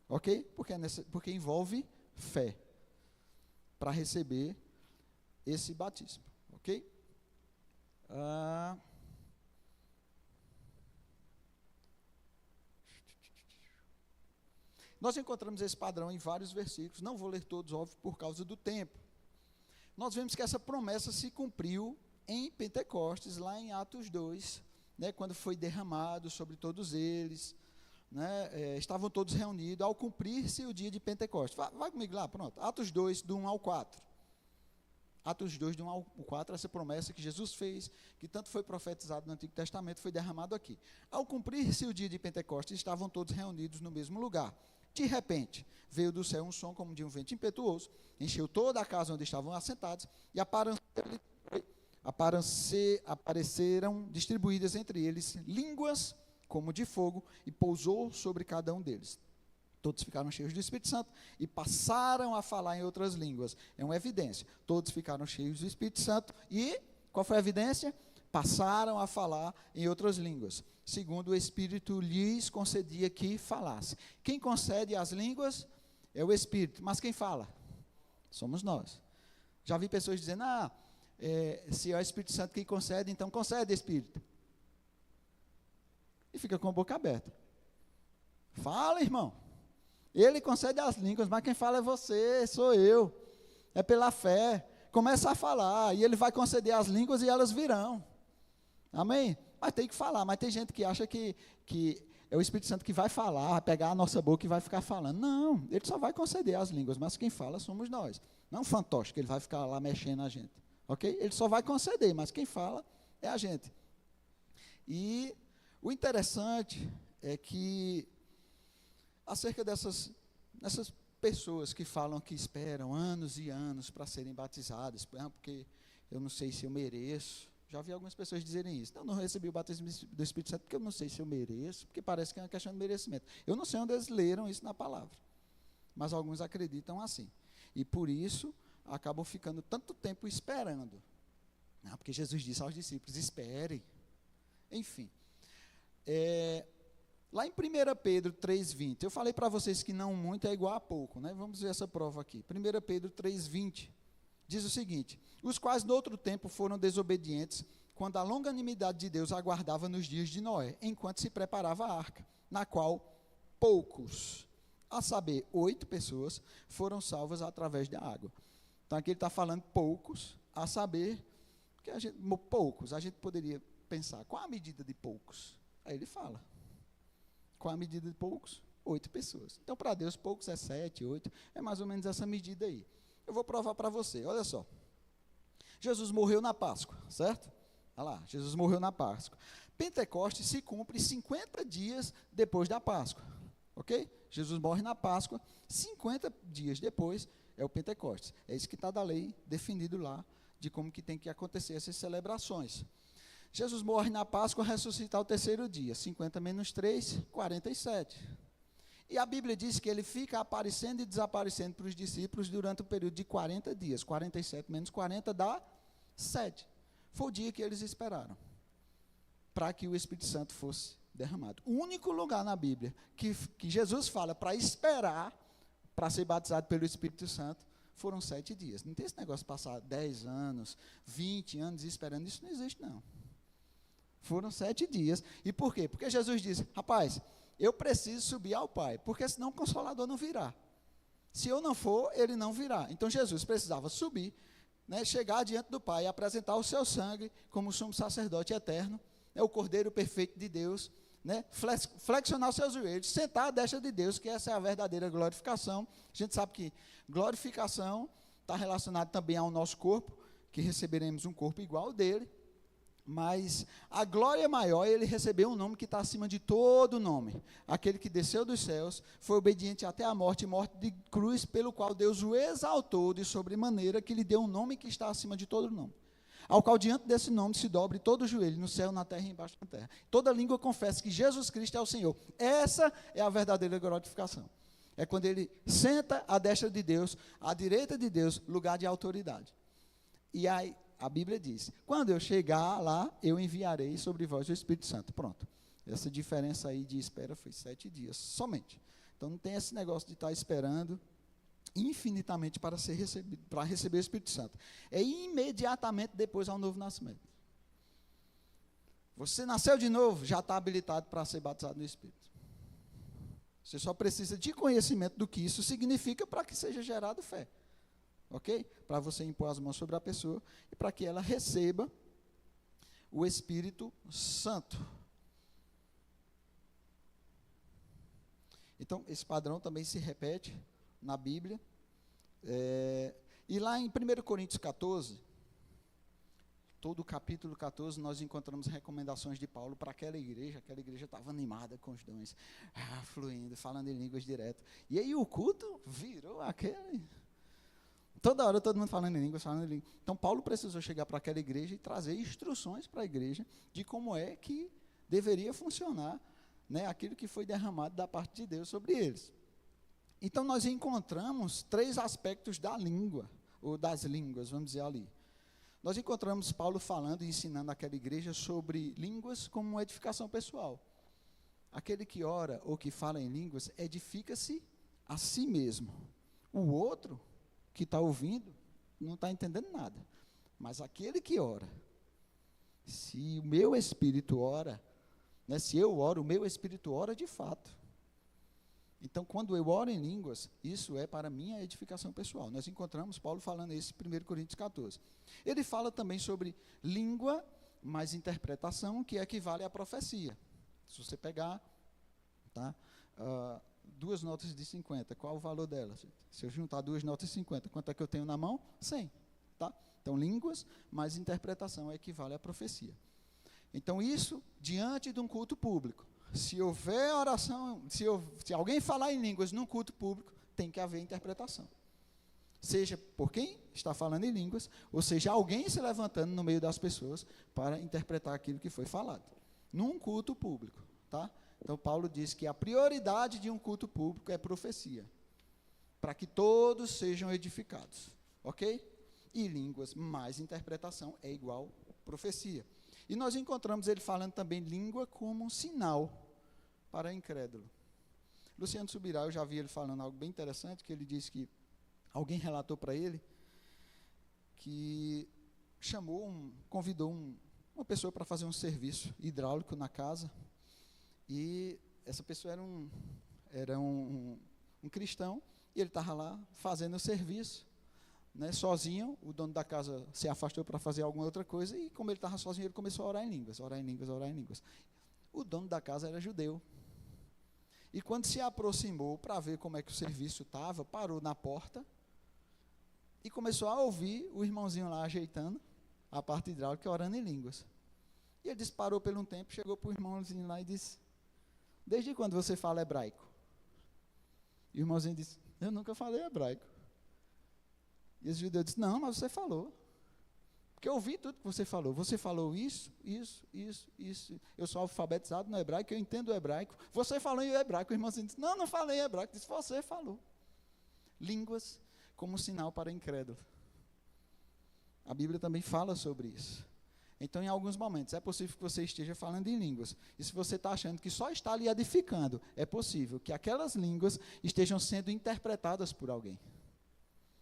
Speaker 1: Ok? Porque envolve fé para receber esse batismo. Ok? Nós encontramos esse padrão em vários versículos, não vou ler todos, óbvio, por causa do tempo. Nós vemos que essa promessa se cumpriu em Pentecostes, lá em Atos 2, né, quando foi derramado sobre todos eles, né, estavam todos reunidos, ao cumprir-se o dia de Pentecostes. Vai comigo lá, pronto. Atos 2, do 1 ao 4. Atos 2, do 1 ao 4, essa promessa que Jesus fez, que tanto foi profetizado no Antigo Testamento, foi derramado aqui. Ao cumprir-se o dia de Pentecostes, estavam todos reunidos no mesmo lugar. De repente, veio do céu um som como de um vento impetuoso, encheu toda a casa onde estavam assentados, e apareceram distribuídas entre eles línguas como de fogo, e pousou sobre cada um deles. Todos ficaram cheios do Espírito Santo e passaram a falar em outras línguas. É uma evidência. Todos ficaram cheios do Espírito Santo e, qual foi a evidência? Passaram a falar em outras línguas, segundo o Espírito lhes concedia que falasse. Quem concede as línguas é o Espírito, mas quem fala? Somos nós. Já vi pessoas dizendo, se é o Espírito Santo quem concede, então concede Espírito. E fica com a boca aberta. Fala, irmão. Ele concede as línguas, mas quem fala é você, sou eu. É pela fé. Começa a falar, e ele vai conceder as línguas e elas virão. Amém? Mas tem que falar, mas tem gente que acha que é o Espírito Santo que vai falar, vai pegar a nossa boca e vai ficar falando. Não, ele só vai conceder as línguas, mas quem fala somos nós. Não um fantoche, que ele vai ficar lá mexendo na gente. Ok? Ele só vai conceder, mas quem fala é a gente. E o interessante é que, acerca dessas pessoas que falam que esperam anos e anos para serem batizadas, porque eu não sei se eu mereço. Já vi algumas pessoas dizerem isso. Eu não recebi o batismo do Espírito Santo porque eu não sei se eu mereço, porque parece que é uma questão de merecimento. Eu não sei onde eles leram isso na palavra, mas alguns acreditam assim. E por isso, acabam ficando tanto tempo esperando. Não, porque Jesus disse aos discípulos, esperem. Enfim. Lá em 1 Pedro 3,20, eu falei para vocês que não muito é igual a pouco, né? Vamos ver essa prova aqui. 1 Pedro 3,20. Diz o seguinte, os quais no outro tempo foram desobedientes, quando a longanimidade de Deus aguardava nos dias de Noé, enquanto se preparava a arca, na qual poucos, a saber, 8 pessoas, foram salvas através da água. Então aqui ele está falando poucos, a saber, que poucos, a gente poderia pensar, qual a medida de poucos? Aí ele fala, qual a medida de poucos? 8 pessoas. Então para Deus poucos é 7, 8, é mais ou menos essa medida aí. Eu vou provar para você, olha só. Jesus morreu na Páscoa, certo? Olha lá, Jesus morreu na Páscoa. Pentecostes se cumpre 50 dias depois da Páscoa, ok? Jesus morre na Páscoa, 50 dias depois é o Pentecostes. É isso que está da lei definido lá, de como que tem que acontecer essas celebrações. Jesus morre na Páscoa, ressuscita ao terceiro dia, 50 menos 3, 47. E a Bíblia diz que ele fica aparecendo e desaparecendo para os discípulos durante o período de 40 dias. 47 menos 40 dá 7. Foi o dia que eles esperaram para que o Espírito Santo fosse derramado. O único lugar na Bíblia que Jesus fala para esperar para ser batizado pelo Espírito Santo foram 7 dias. Não tem esse negócio de passar 10 anos, 20 anos esperando. Isso não existe, não. Foram 7 dias. E por quê? Porque Jesus disse, rapaz, eu preciso subir ao Pai, porque senão o Consolador não virá. Se eu não for, ele não virá. Então Jesus precisava subir, né, chegar diante do Pai, apresentar o seu sangue como sumo sacerdote eterno, né, o Cordeiro perfeito de Deus, né, flexionar seus joelhos, sentar à destra de Deus, que essa é a verdadeira glorificação. A gente sabe que glorificação está relacionado também ao nosso corpo, que receberemos um corpo igual ao dele. Mas a glória maior, ele recebeu um nome que está acima de todo nome. Aquele que desceu dos céus, foi obediente até a morte de cruz, pelo qual Deus o exaltou de sobremaneira, que lhe deu um nome que está acima de todo nome. ao qual diante desse nome se dobre todo o joelho, no céu, na terra e embaixo da terra. Toda língua confessa que Jesus Cristo é o Senhor. Essa é a verdadeira glorificação. É quando ele senta à destra de Deus, à direita de Deus, lugar de autoridade. E aí, a Bíblia diz, quando eu chegar lá, eu enviarei sobre vós o Espírito Santo. Pronto. Essa diferença aí de espera foi 7 dias, somente. Então, não tem esse negócio de estar esperando infinitamente para receber o Espírito Santo. É imediatamente depois ao novo nascimento. Você nasceu de novo, já está habilitado para ser batizado no Espírito. Você só precisa de conhecimento do que isso significa para que seja gerado fé. Ok? Para você impor as mãos sobre a pessoa e para que ela receba o Espírito Santo. Então, esse padrão também se repete na Bíblia. E lá em 1 Coríntios 14, todo o capítulo 14, nós encontramos recomendações de Paulo para aquela igreja estava animada com os dons, fluindo, falando em línguas direto. E aí o culto virou aquele... Toda hora todo mundo falando em línguas, Então Paulo precisou chegar para aquela igreja e trazer instruções para a igreja de como é que deveria funcionar, né, aquilo que foi derramado da parte de Deus sobre eles. Então nós encontramos 3 aspectos da língua, ou das línguas, vamos dizer ali. Nós encontramos Paulo falando e ensinando aquela igreja sobre línguas como uma edificação pessoal. Aquele que ora ou que fala em línguas, edifica-se a si mesmo. O outro que está ouvindo, não está entendendo nada. Mas aquele que ora, se o meu espírito ora, né, se eu oro, o meu espírito ora de fato. Então, quando eu oro em línguas, isso é para minha edificação pessoal. Nós encontramos Paulo falando isso em 1 Coríntios 14. Ele fala também sobre língua mais interpretação, que equivale à profecia. Se você pegar, tá, 2 notas de 50, qual o valor delas? Se eu juntar 2 notas de 50, quanto é que eu tenho na mão? 100. Tá? Então, línguas mais interpretação equivale à profecia. Então, isso diante de um culto público. Se houver oração, se alguém falar em línguas num culto público, tem que haver interpretação. Seja por quem está falando em línguas, ou seja, alguém se levantando no meio das pessoas para interpretar aquilo que foi falado. Num culto público. Tá? Então, Paulo diz que a prioridade de um culto público é profecia, para que todos sejam edificados, ok? E línguas mais interpretação é igual profecia. E nós encontramos ele falando também língua como um sinal para incrédulo. Luciano Subirá, eu já vi ele falando algo bem interessante, que ele disse que alguém relatou para ele que convidou uma pessoa para fazer um serviço hidráulico na casa. E essa pessoa era um cristão, e ele estava lá fazendo o serviço, né, sozinho. O dono da casa se afastou para fazer alguma outra coisa, e como ele estava sozinho, ele começou a orar em línguas, orar em línguas, orar em línguas. O dono da casa era judeu. E quando se aproximou para ver como é que o serviço estava, parou na porta e começou a ouvir o irmãozinho lá ajeitando a parte hidráulica, orando em línguas. E ele parou por um tempo, chegou para o irmãozinho lá e disse: desde quando você fala hebraico? E o irmãozinho disse: eu nunca falei hebraico. E esse judeu disse: não, mas você falou. Porque eu ouvi tudo que você falou. Você falou isso. Eu sou alfabetizado no hebraico, eu entendo o hebraico. Você falou em hebraico. O irmãozinho disse: não falei em hebraico. Disse: você falou. Línguas como sinal para incrédulo. A Bíblia também fala sobre isso. Então, em alguns momentos, é possível que você esteja falando em línguas. E se você está achando que só está ali edificando, é possível que aquelas línguas estejam sendo interpretadas por alguém.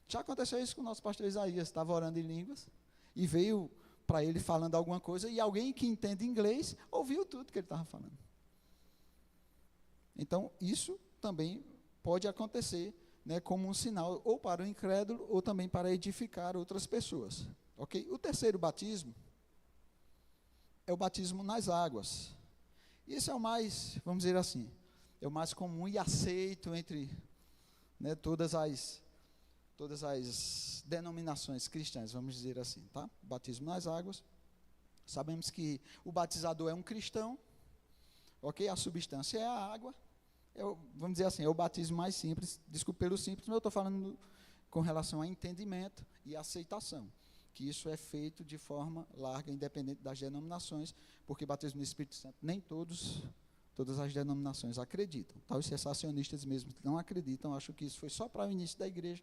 Speaker 1: Já aconteceu isso com o nosso pastor Isaías. Estava orando em línguas e veio para ele falando alguma coisa, e alguém que entende inglês ouviu tudo que ele estava falando. Então, isso também pode acontecer, né, como um sinal, ou para o incrédulo, ou também para edificar outras pessoas. Ok? O terceiro batismo é o batismo nas águas. Isso é o mais, vamos dizer assim, é o mais comum e aceito entre, né, todas as denominações cristãs, vamos dizer assim, tá? Batismo nas águas. Sabemos que o batizador é um cristão, ok? A substância é a água. Vamos dizer assim, é o batismo mais simples. Desculpe pelo simples, mas eu estou falando com relação a entendimento e aceitação. que isso é feito de forma larga, independente das denominações, porque batismo no Espírito Santo nem todas as denominações acreditam. Tá? Os cessacionistas mesmo não acreditam, acham que isso foi só para o início da igreja,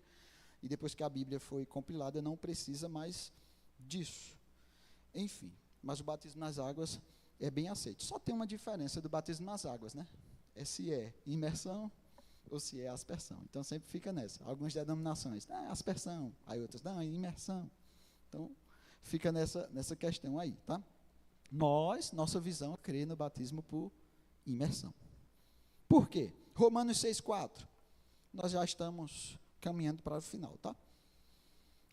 Speaker 1: e depois que a Bíblia foi compilada, não precisa mais disso. Enfim, mas o batismo nas águas é bem aceito. Só tem uma diferença do batismo nas águas, né? É se é imersão ou se é aspersão. Então sempre fica nessa. Algumas denominações, aspersão, aí outras, não, é imersão. Então fica nessa questão aí, tá? Nossa visão é crer no batismo por imersão. Por quê? Romanos 6,4. Nós já estamos caminhando para o final, tá?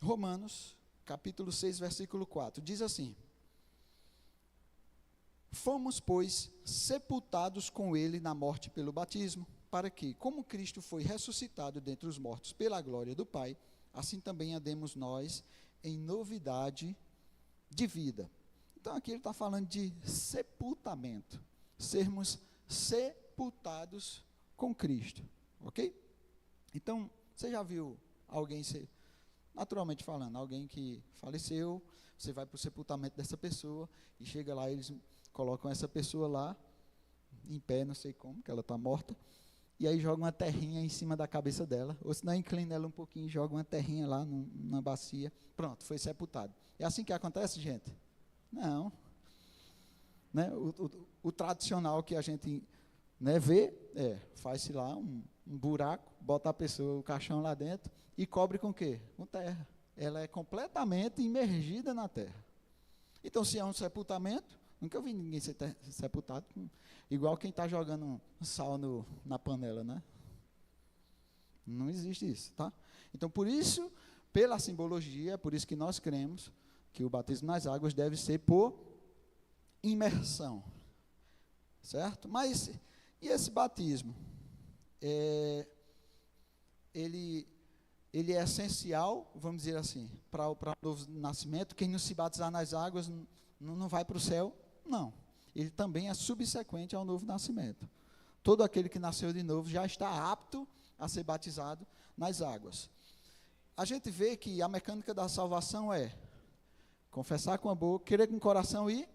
Speaker 1: Romanos, capítulo 6, versículo 4, diz assim: fomos, pois, sepultados com ele na morte pelo batismo, para que, como Cristo foi ressuscitado dentre os mortos pela glória do Pai, assim também andemos nós em novidade de vida. Então aqui ele está falando de sepultamento, sermos sepultados com Cristo, ok? Então, você já viu alguém ser, naturalmente falando, alguém que faleceu, você vai para o sepultamento dessa pessoa, e chega lá, eles colocam essa pessoa lá, em pé, não sei como, que ela está morta, e aí jogam uma terrinha em cima da cabeça dela, ou se não, inclina ela um pouquinho, joga uma terrinha lá na bacia, pronto, foi sepultado. É assim que acontece, gente? Não. Né? O tradicional que a gente, né, vê, faz-se lá um buraco, bota a pessoa, o caixão lá dentro, e cobre com o quê? Com terra. Ela é completamente imergida na terra. Então, se é um sepultamento, nunca vi ninguém ser sepultado, igual quem está jogando sal na panela, né? Não existe isso, tá? Então, por isso, pela simbologia, por isso que nós cremos que o batismo nas águas deve ser por imersão, certo? Mas, e esse batismo? Ele é essencial, vamos dizer assim, para o novo nascimento. Quem não se batizar nas águas não vai para o céu? Não. Ele também é subsequente ao novo nascimento. Todo aquele que nasceu de novo já está apto a ser batizado nas águas. A gente vê que a mecânica da salvação é confessar com a boca, crer com o coração e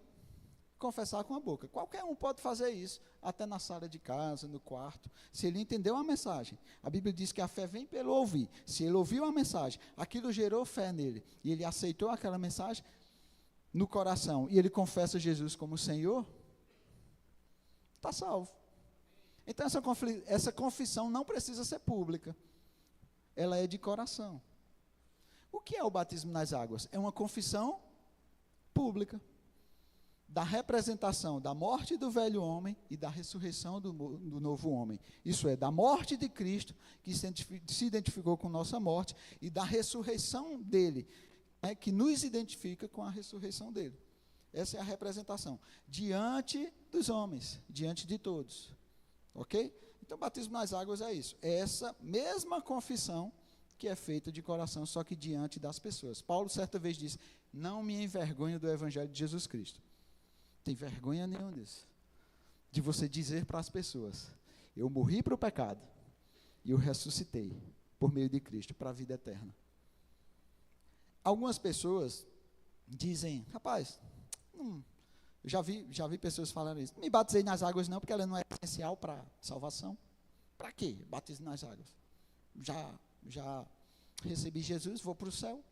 Speaker 1: confessar com a boca. Qualquer um pode fazer isso, até na sala de casa, no quarto, se ele entendeu a mensagem. A Bíblia diz que a fé vem pelo ouvir. Se ele ouviu a mensagem, aquilo gerou fé nele, e ele aceitou aquela mensagem no coração, e ele confessa Jesus como Senhor, está salvo. Então essa confissão não precisa ser pública, ela é de coração. O que é o batismo nas águas? É uma confissão pública da representação da morte do velho homem e da ressurreição do novo homem. Isso é, da morte de Cristo, que se identificou com nossa morte, e da ressurreição dele, que nos identifica com a ressurreição dele. Essa é a representação. Diante dos homens, diante de todos. Ok? Então, batismo nas águas é isso. É essa mesma confissão que é feita de coração, só que diante das pessoas. Paulo, certa vez, disse: não me envergonho do evangelho de Jesus Cristo. Tem vergonha nenhuma disso. De você dizer para as pessoas: eu morri para o pecado e eu ressuscitei por meio de Cristo para a vida eterna. Algumas pessoas dizem: rapaz, já vi pessoas falando isso. Me batizei nas águas não, porque ela não é essencial para a salvação. Para quê? Batismo nas águas. Já recebi Jesus, vou para o céu.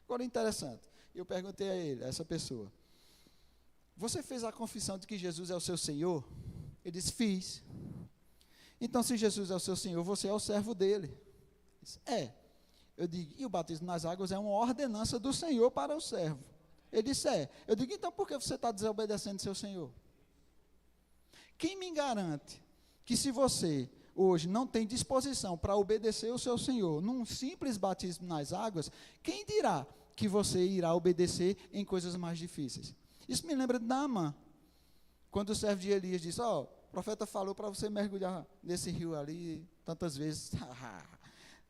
Speaker 1: Agora, interessante, eu perguntei a essa pessoa: você fez a confissão de que Jesus é o seu Senhor? Ele disse: fiz. Então, se Jesus é o seu Senhor, você é o servo dele. Ele disse: é. Eu digo: e o batismo nas águas é uma ordenança do Senhor para o servo? Ele disse: é. Eu digo: então por que você está desobedecendo seu Senhor? Quem me garante que, se você hoje não tem disposição para obedecer o seu Senhor num simples batismo nas águas, quem dirá que você irá obedecer em coisas mais difíceis? Isso me lembra de Naamã, quando o servo de Elias disse: o profeta falou para você mergulhar nesse rio ali tantas vezes.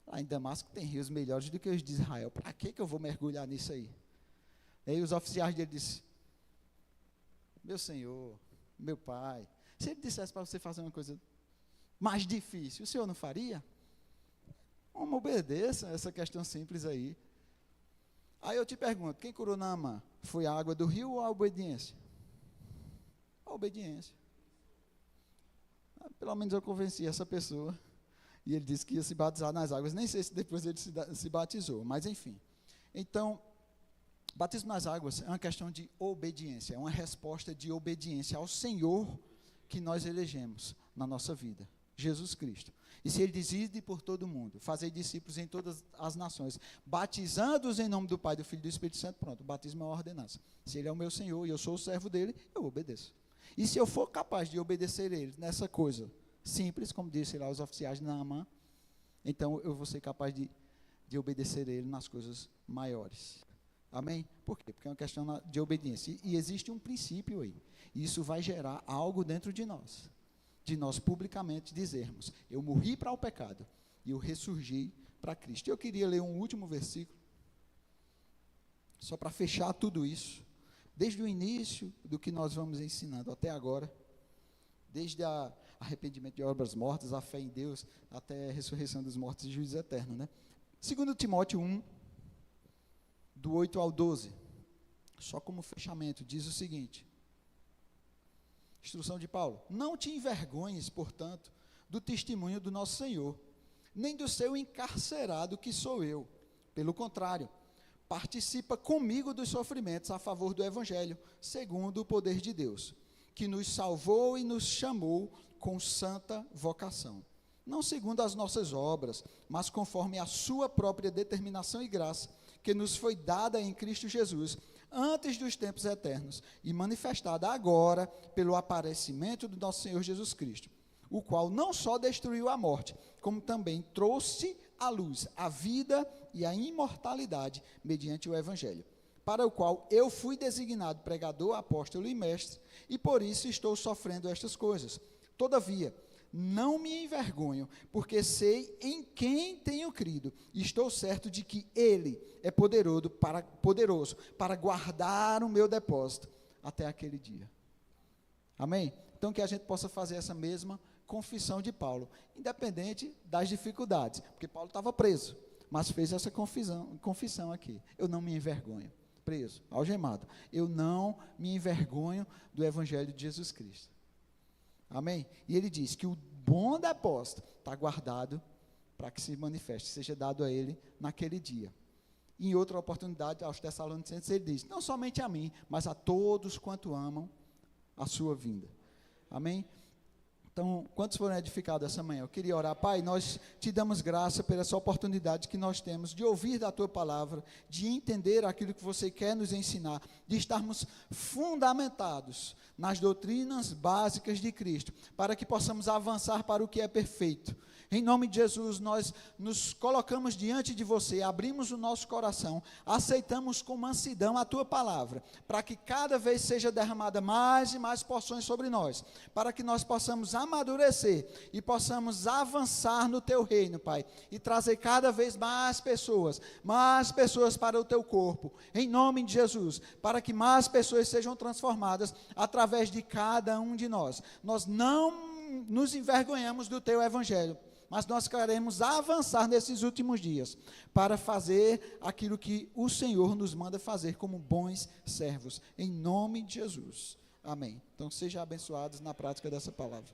Speaker 1: Lá em Damasco tem rios melhores do que os de Israel, para que eu vou mergulhar nisso aí? E aí os oficiais dele disseram: meu senhor, meu pai, se ele dissesse para você fazer uma coisa mais difícil, o senhor não faria? Como obedeça essa questão simples aí. Aí eu te pergunto, quem curou Naamã? Foi a água do rio ou a obediência? A obediência. Pelo menos eu convenci essa pessoa. E ele disse que ia se batizar nas águas. Nem sei se depois ele se batizou, mas enfim. Então, batismo nas águas é uma questão de obediência, é uma resposta de obediência ao Senhor que nós elegemos na nossa vida, Jesus Cristo. E se ele diz, ide por todo o mundo, fazei discípulos em todas as nações, batizando-os em nome do Pai, do Filho e do Espírito Santo, pronto, o batismo é uma ordenança. Se ele é o meu Senhor e eu sou o servo dele, eu obedeço. E se eu for capaz de obedecer ele nessa coisa simples, como disse lá os oficiais de Naamã, então eu vou ser capaz de obedecer ele nas coisas maiores. Amém? Por quê? Porque é uma questão de obediência. E existe um princípio aí. E isso vai gerar algo dentro de nós publicamente dizermos, eu morri para o pecado e eu ressurgi para Cristo. Eu queria ler um último versículo, só para fechar tudo isso, desde o início do que nós vamos ensinando até agora, desde arrependimento de obras mortas, a fé em Deus, até a ressurreição dos mortos e juízo eterno, né? 2 Timóteo 1, do 8 ao 12, só como fechamento, diz o seguinte, instrução de Paulo, não te envergonhes, portanto, do testemunho do nosso Senhor, nem do seu encarcerado que sou eu, pelo contrário, participa comigo dos sofrimentos a favor do Evangelho, segundo o poder de Deus, que nos salvou e nos chamou com santa vocação, não segundo as nossas obras, mas conforme a sua própria determinação e graça, que nos foi dada em Cristo Jesus, antes dos tempos eternos, e manifestada agora pelo aparecimento do nosso Senhor Jesus Cristo, o qual não só destruiu a morte, como também trouxe à luz a vida e a imortalidade mediante o Evangelho, para o qual eu fui designado pregador, apóstolo e mestre, e por isso estou sofrendo estas coisas. Todavia, não me envergonho, porque sei em quem tenho crido, e estou certo de que Ele é poderoso para guardar o meu depósito até aquele dia. Amém? Então, que a gente possa fazer essa mesma confissão de Paulo, independente das dificuldades, porque Paulo estava preso, mas fez essa confissão aqui. Eu não me envergonho, preso, algemado. Eu não me envergonho do Evangelho de Jesus Cristo. Amém? E ele diz que o bom depósito está guardado para que se manifeste, seja dado a ele naquele dia. E em outra oportunidade, aos Tessalonicenses, ele diz, não somente a mim, mas a todos quanto amam a sua vinda. Amém? Então, quantos foram edificados essa manhã? Eu queria orar. Pai, nós te damos graça por essa oportunidade que nós temos de ouvir da tua palavra, de entender aquilo que você quer nos ensinar, de estarmos fundamentados nas doutrinas básicas de Cristo, para que possamos avançar para o que é perfeito. Em nome de Jesus, nós nos colocamos diante de você, abrimos o nosso coração, aceitamos com mansidão a tua palavra, para que cada vez seja derramada mais e mais porções sobre nós, para que nós possamos amadurecer e possamos avançar no teu reino, Pai, e trazer cada vez mais pessoas para o teu corpo, em nome de Jesus, para que mais pessoas sejam transformadas através de cada um de nós. Nós não nos envergonhamos do teu evangelho, mas nós queremos avançar nesses últimos dias, para fazer aquilo que o Senhor nos manda fazer como bons servos, em nome de Jesus, amém. Então sejam abençoados na prática dessa palavra.